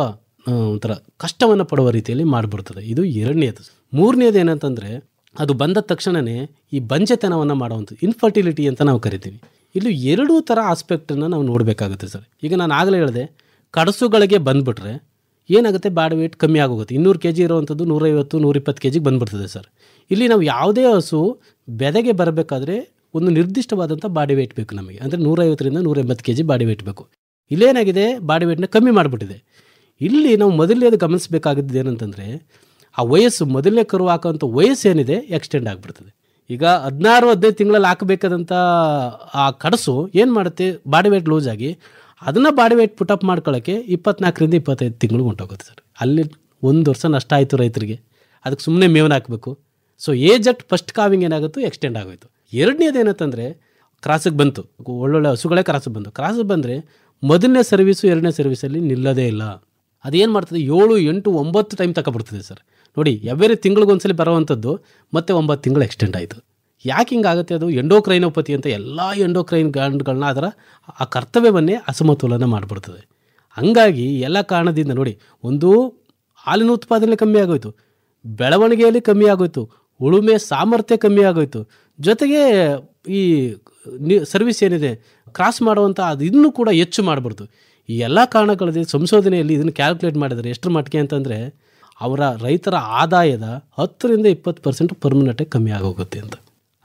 ಒಂಥರ ಕಷ್ಟವನ್ನು ಪಡುವ ರೀತಿಯಲ್ಲಿ ಮಾಡಿಬಿಡ್ತದೆ. ಇದು ಎರಡನೇದು. ಮೂರನೇದು ಏನಂತಂದರೆ, ಅದು ಬಂದ ತಕ್ಷಣವೇ ಈ ಬಂಜೆತನವನ್ನು ಮಾಡುವಂಥದ್ದು, ಇನ್ಫರ್ಟಿಲಿಟಿ ಅಂತ ನಾವು ಕರಿತೀವಿ. ಇಲ್ಲಿ ಎರಡೂ ಥರ ಆಸ್ಪೆಕ್ಟನ್ನು ನಾವು ನೋಡಬೇಕಾಗುತ್ತೆ ಸರ್. ಈಗ ನಾನು ಆಗಲೇ ಹೇಳಿದೆ, ಕಡಸುಗಳಿಗೆ ಬಂದುಬಿಟ್ರೆ ಏನಾಗುತ್ತೆ, ಬಾಡಿ ವೇಟ್ ಕಮ್ಮಿ ಆಗೋಗುತ್ತೆ. 200 kg ಇರುವಂಥದ್ದು 150-120 kgಗೆ ಬಂದುಬಿಡ್ತದೆ ಸರ್. ಇಲ್ಲಿ ನಾವು ಯಾವುದೇ ಹಸು ಬೆದೆಗೆ ಬರಬೇಕಾದ್ರೆ ಒಂದು ನಿರ್ದಿಷ್ಟವಾದಂಥ ಬಾಡಿ ವೇಟ್ ಬೇಕು ನಮಗೆ. ಅಂದರೆ 150-180 kg ಬಾಡಿ ವೇಟ್ ಬೇಕು. ಇಲ್ಲೇನಾಗಿದೆ, ಬಾಡಿ ವೇಟ್ನ ಕಮ್ಮಿ ಮಾಡಿಬಿಟ್ಟಿದೆ. ಇಲ್ಲಿ ನಾವು ಮೊದಲನೇದು ಗಮನಿಸಬೇಕಾಗಿದ್ದು ಏನಂತಂದರೆ, ಆ ವಯಸ್ಸು, ಮೊದಲನೇ ಕರು ಹಾಕೋಂಥ ವಯಸ್ಸು ಏನಿದೆ ಎಕ್ಸ್ಟೆಂಡ್ ಆಗಿಬಿಡ್ತದೆ. ಈಗ 16-15 ತಿಂಗಳಲ್ಲಿ ಹಾಕಬೇಕಾದಂಥ ಆ ಕಡಸು ಏನು ಮಾಡುತ್ತೆ, ಬಾಡಿ ವೇಟ್ ಲೂಸ್ ಆಗಿ ಅದನ್ನು ಬಾಡಿ ವೇಟ್ ಪುಟಪ್ ಮಾಡ್ಕೊಳ್ಳೋಕ್ಕೆ 24-25 ತಿಂಗಳು ಹೊಂಟೋಗುತ್ತೆ ಸರ್. ಅಲ್ಲಿ 1 ವರ್ಷ ನಷ್ಟ ಆಯಿತು ರೈತರಿಗೆ. ಅದಕ್ಕೆ ಸುಮ್ಮನೆ ಮೇವನ ಹಾಕಬೇಕು. ಸೊ ಏಜ್ ಅಟ್ ಫಸ್ಟ್ ಕಾವಿಂಗ್ ಏನಾಗುತ್ತೋ ಎಕ್ಸ್ಟೆಂಡ್ ಆಗೋಯ್ತು. ಎರಡನೇದು ಏನಂತಂದರೆ, ಕ್ರಾಸಿಗೆ ಬಂತು, ಒಳ್ಳೊಳ್ಳೆ ಹಸುಗಳೇ ಕ್ರಾಸಿಗೆ ಬಂತು. ಕ್ರಾಸಿಗೆ ಬಂದರೆ ಮೊದಲನೇ ಸರ್ವೀಸು ಎರಡನೇ ಸರ್ವೀಸಲ್ಲಿ ನಿಲ್ಲೋದೇ ಇಲ್ಲ. ಅದೇನು ಮಾಡ್ತದೆ, 7, 8, 9 ಟೈಮ್ ತಗೊಬಿಡ್ತದೆ ಸರ್. ನೋಡಿ, ಎವ್ರಿ ತಿಂಗಳಿಗೊಂದ್ಸಲಿ ಬರೋವಂಥದ್ದು ಮತ್ತೆ 9 ತಿಂಗಳು ಎಕ್ಸ್ಟೆಂಡ್ ಆಯಿತು. ಯಾಕೆ ಹಿಂಗಾಗುತ್ತೆ, ಅದು ಎಂಡೋಕ್ರೈನೋಪತಿ ಅಂತ ಎಲ್ಲ ಎಂಡೋಕ್ರೈನ್ ಗ್ಲ್ಯಾಂಡ್ಗಳನ್ನ ಅದರ ಆ ಕರ್ತವ್ಯವನ್ನೇ ಅಸಮತೋಲನ ಮಾಡಿಬಿಡ್ತದೆ. ಹಂಗಾಗಿ ಎಲ್ಲ ಕಾರಣದಿಂದ ನೋಡಿ, ಒಂದು ಹಾಲಿನ ಉತ್ಪಾದನೆ ಕಮ್ಮಿ ಆಗೋಯ್ತು, ಬೆಳವಣಿಗೆಯಲ್ಲಿ ಕಮ್ಮಿ ಆಗೋಯ್ತು, ಉಳುಮೆ ಸಾಮರ್ಥ್ಯ ಕಮ್ಮಿ ಆಗೋಯ್ತು, ಜೊತೆಗೆ ಈ ಸರ್ವಿಸ್ ಏನಿದೆ ಕ್ರಾಸ್ ಮಾಡುವಂಥ ಅದು ಇನ್ನೂ ಕೂಡ ಹೆಚ್ಚು ಮಾಡಬಾರ್ದು. ಈ ಎಲ್ಲ ಕಾರಣಗಳಿದೆ. ಸಂಶೋಧನೆಯಲ್ಲಿ ಇದನ್ನು ಕ್ಯಾಲ್ಕುಲೇಟ್ ಮಾಡಿದರೆ ಎಷ್ಟರ ಮಟ್ಟಿಗೆ ಅಂತಂದರೆ, ಅವರ ರೈತರ ಆದಾಯದ 10-20% ಪರ್ಮನೆಂಟಾಗಿ ಕಮ್ಮಿ ಆಗೋಗುತ್ತೆ ಅಂತ.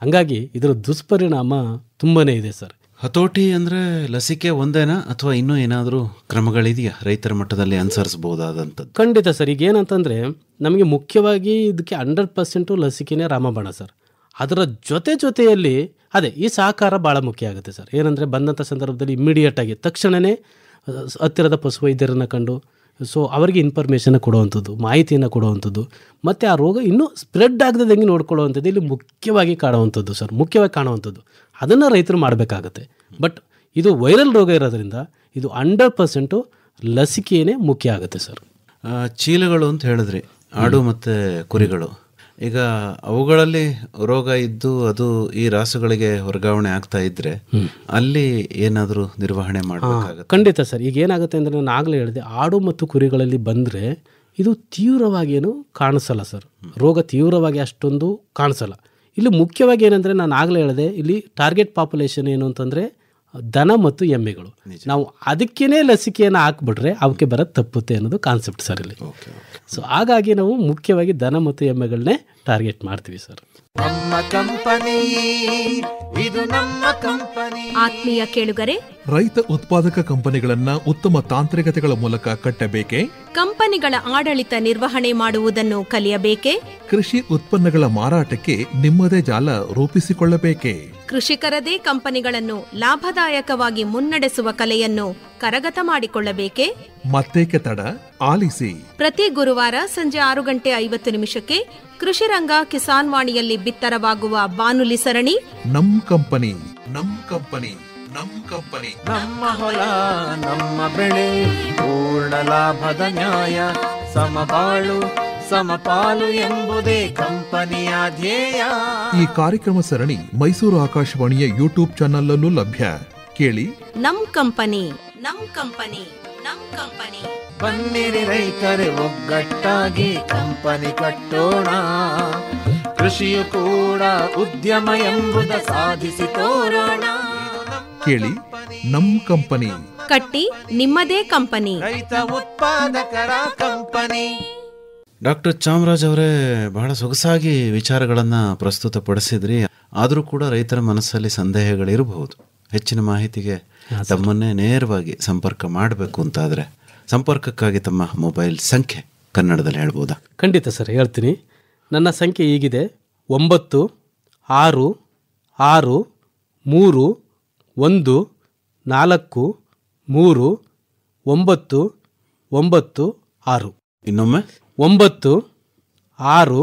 ಹಂಗಾಗಿ ಇದರ ದುಷ್ಪರಿಣಾಮ ತುಂಬಾ ಇದೆ ಸರ್. ಹತೋಟಿ ಅಂದರೆ ಲಸಿಕೆ ಒಂದೇನಾ ಅಥವಾ ಇನ್ನೂ ಏನಾದರೂ ಕ್ರಮಗಳಿದೆಯಾ ರೈತರ ಮಟ್ಟದಲ್ಲಿ ಅನುಸರಿಸಬಹುದಾದಂಥದ್ದು? ಖಂಡಿತ ಸರ್. ಈಗ ಏನಂತಂದರೆ, ನಮಗೆ ಮುಖ್ಯವಾಗಿ ಇದಕ್ಕೆ 100% ಲಸಿಕೆನೇ ರಾಮಬಾಣ ಸರ್. ಅದರ ಜೊತೆಯಲ್ಲಿ ಅದೇ ಈ ಸಹಕಾರ ಭಾಳ ಮುಖ್ಯ ಆಗುತ್ತೆ ಸರ್. ಏನಂದರೆ, ಬಂದಂಥ ಸಂದರ್ಭದಲ್ಲಿ ಇಮ್ಮಿಡಿಯೇಟಾಗಿ ತಕ್ಷಣವೇ ಹತ್ತಿರದ ಪಶುವೈದ್ಯರನ್ನು ಕಂಡು ಅವರಿಗೆ ಇನ್ಫಾರ್ಮೇಷನ್ ಕೊಡುವಂಥದ್ದು, ಮಾಹಿತಿಯನ್ನು ಕೊಡುವಂಥದ್ದು, ಮತ್ತು ಆ ರೋಗ ಇನ್ನೂ ಸ್ಪ್ರೆಡ್ ಆಗದಂಗೆ ನೋಡ್ಕೊಳ್ಳುವಂಥದ್ದು ಇಲ್ಲಿ ಮುಖ್ಯವಾಗಿ ಕಾಣುವಂಥದ್ದು ಸರ್. ಮುಖ್ಯವಾಗಿ ಕಾಣುವಂಥದ್ದು ಅದನ್ನು ರೈತರು ಮಾಡಬೇಕಾಗತ್ತೆ. ಬಟ್ ಇದು ವೈರಲ್ ರೋಗ ಇರೋದ್ರಿಂದ ಇದು 100% ಲಸಿಕೆಯೇ ಮುಖ್ಯ ಆಗುತ್ತೆ ಸರ್. ಚೀಲಗಳು ಅಂತ ಹೇಳಿದ್ರಿ, ಆಡು ಮತ್ತು ಕುರಿಗಳು, ಈಗ ಅವುಗಳಲ್ಲಿ ರೋಗ ಇದ್ದು ಅದು ಈ ರಾಸುಗಳಿಗೆ ವರ್ಗಾವಣೆ ಆಗ್ತಾ ಇದ್ರೆ ಅಲ್ಲಿ ಏನಾದರೂ ನಿರ್ವಹಣೆ ಮಾಡಬೇಕಾಗುತ್ತೆ? ಖಂಡಿತ ಸರ್. ಈಗ ಏನಾಗುತ್ತೆ ಅಂದರೆ, ನಾನು ಆಗಲೇ ಹೇಳಿದೆ, ಆಡು ಮತ್ತು ಕುರಿಗಳಲ್ಲಿ ಬಂದರೆ ಇದು ತೀವ್ರವಾಗಿ ಏನು ಕಾಣಿಸಲ್ಲ ಸರ್. ರೋಗ ತೀವ್ರವಾಗಿ ಅಷ್ಟೊಂದು ಕಾಣಿಸಲ್ಲ. ಇಲ್ಲಿ ಮುಖ್ಯವಾಗಿ ಏನಂದರೆ, ನಾನು ಆಗಲೇ ಹೇಳಿದೆ, ಇಲ್ಲಿ ಟಾರ್ಗೆಟ್ ಪಾಪ್ಯುಲೇಷನ್ ಏನು ಅಂತಂದರೆ ದನ ಮತ್ತು ಎಮ್ಮೆಗಳು. ನಾವು ಅದಕ್ಕೇ ಲಸಿಕೆಯನ್ನು ಹಾಕ್ಬಿಟ್ರೆ ಅವಕ್ಕೆ ಬರೋದು ತಪ್ಪುತ್ತೆ ಅನ್ನೋದು ಕಾನ್ಸೆಪ್ಟ್ ಸರ್ ಇಲ್ಲಿ. ಸೊ ಹಾಗಾಗಿ ನಾವು ಮುಖ್ಯವಾಗಿ ದನ ಮತ್ತು ಎಮ್ಮೆಗಳನ್ನೇ ಟಾರ್ಗೆಟ್ ಮಾಡ್ತೀವಿ ಸರ್. ನಮ್ಮ ಕಂಪನಿ ಇದು, ನಮ್ಮ ಕಂಪನಿ. ಆತ್ಮೀಯ ಕೇಳುಗರೆ, ರೈತ ಉತ್ಪಾದಕ ಕಂಪನಿಗಳನ್ನ ಉತ್ತಮ ತಾಂತ್ರಿಕತೆಗಳ ಮೂಲಕ ಕಟ್ಟಬೇಕೆ? ಕಂಪನಿಗಳ ಆಡಳಿತ ನಿರ್ವಹಣೆ ಮಾಡುವುದನ್ನು ಕಲಿಯಬೇಕೆ? ಕೃಷಿ ಉತ್ಪನ್ನಗಳ ಮಾರಾಟಕ್ಕೆ ನಿಮ್ಮದೇ ಜಾಲ ರೂಪಿಸಿಕೊಳ್ಳಬೇಕೆ? ಕೃಷಿಕರದೇ ಕಂಪನಿಗಳನ್ನು ಲಾಭದಾಯಕವಾಗಿ ಮುನ್ನಡೆಸುವ ಕಲೆಯನ್ನು ಕರಗತ ಮಾಡಿಕೊಳ್ಳಬೇಕೆ? ಮತ್ತೇಕೆ ತಡ, ಆಲಿಸಿ. ಪ್ರತಿ ಗುರುವಾರ ಸಂಜೆ 6:50 ಕೃಷಿ ರಂಗ ಕಿಸಾನ್ ವಾಣಿಯಲ್ಲಿ ಬಿತ್ತರವಾಗುವ ಬಾನುಲಿ ಸರಣಿ ನಮ್ ಕಂಪನಿ, ನಮ್ ಕಂಪನಿ, ನಮ್ ಕಂಪನಿ. ನಮ್ಮ ಹೊಲ ನಮ್ಮ ಬೆಳೆ, ಪೂರ್ಣ ಲಾಭದ ನ್ಯಾಯ, ಸಮಬಾಳು ಸಮಪಾಲು ಎಂಬುದೇ ಕಂಪನಿಯ ಧ್ಯೇಯ. ಈ ಕಾರ್ಯಕ್ರಮ ಸರಣಿ ಮೈಸೂರು ಆಕಾಶವಾಣಿಯ ಯೂಟ್ಯೂಬ್ ಚಾನೆಲ್ ಅಲ್ಲೂ ಲಭ್ಯ. ಕೇಳಿ. ನಮ್ ಕಂಪನಿ, ನಮ್ ಕಂಪನಿ, ನಮ್ ಕಂಪನಿ. ಬನ್ನಿರಿ ರೈತರೇ ಒಗ್ಗಟ್ಟಾಗಿ ಕಂಪನಿ ಕಟ್ಟೋಣ, ಕೃಷಿಯು ಕೂಡ ಉದ್ಯಮ ಎಂಬುದ ಸಾಧಿಸಿ ತೋರೋಣ. ಕೇಳಿ, ನಮ್ ಕಂಪನಿ. ಕಟ್ಟಿ ನಿಮ್ಮದೇ ಕಂಪನಿ, ರೈತ ಉತ್ಪಾದಕರ ಕಂಪನಿ. ಡಾಕ್ಟರ್ ಚಾಮರಾಜ್ ಅವರೇ, ಬಹಳ ಸೊಗಸಾಗಿ ವಿಚಾರಗಳನ್ನು ಪ್ರಸ್ತುತಪಡಿಸಿದ್ರಿ. ಆದರೂ ಕೂಡ ರೈತರ ಮನಸ್ಸಲ್ಲಿ ಸಂದೇಹಗಳಿರಬಹುದು. ಹೆಚ್ಚಿನ ಮಾಹಿತಿಗೆ ತಮ್ಮನ್ನೇ ನೇರವಾಗಿ ಸಂಪರ್ಕ ಮಾಡಬೇಕು ಅಂತಾದರೆ ಸಂಪರ್ಕಕ್ಕಾಗಿ ತಮ್ಮ ಮೊಬೈಲ್ ಸಂಖ್ಯೆ ಕನ್ನಡದಲ್ಲಿ ಹೇಳ್ಬೋದಾ? ಖಂಡಿತ ಸರ್, ಹೇಳ್ತೀನಿ. ನನ್ನ ಸಂಖ್ಯೆ ಹೀಗಿದೆ: 9 6 6 3 1 4 3 9 9 6. ಇನ್ನೊಮ್ಮೆ 9 6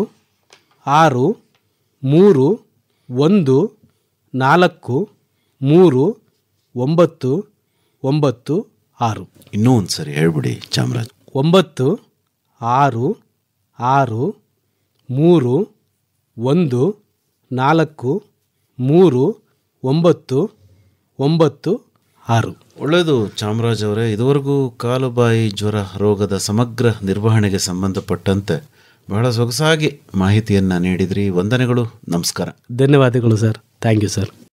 6 3 1 4 3 9 9 6. ಇನ್ನೂ ಒಂದು ಸರಿ ಹೇಳ್ಬಿಡಿ ಚಾಮರಾಜ್. 9 6 6 3 1 43996. ಒಳ್ಳೆಯದು ಚಾಮರಾಜ್ ಅವರೇ, ಇದುವರೆಗೂ ಕಾಲುಬಾಯಿ ಜ್ವರ ರೋಗದ ಸಮಗ್ರ ನಿರ್ವಹಣೆಗೆ ಸಂಬಂಧಪಟ್ಟಂತೆ ಬಹಳ ಸೊಗಸಾಗಿ ಮಾಹಿತಿಯನ್ನು ನೀಡಿದ್ರಿ. ವಂದನೆಗಳು, ನಮಸ್ಕಾರ. ಧನ್ಯವಾದಗಳು ಸರ್. Thank you sir.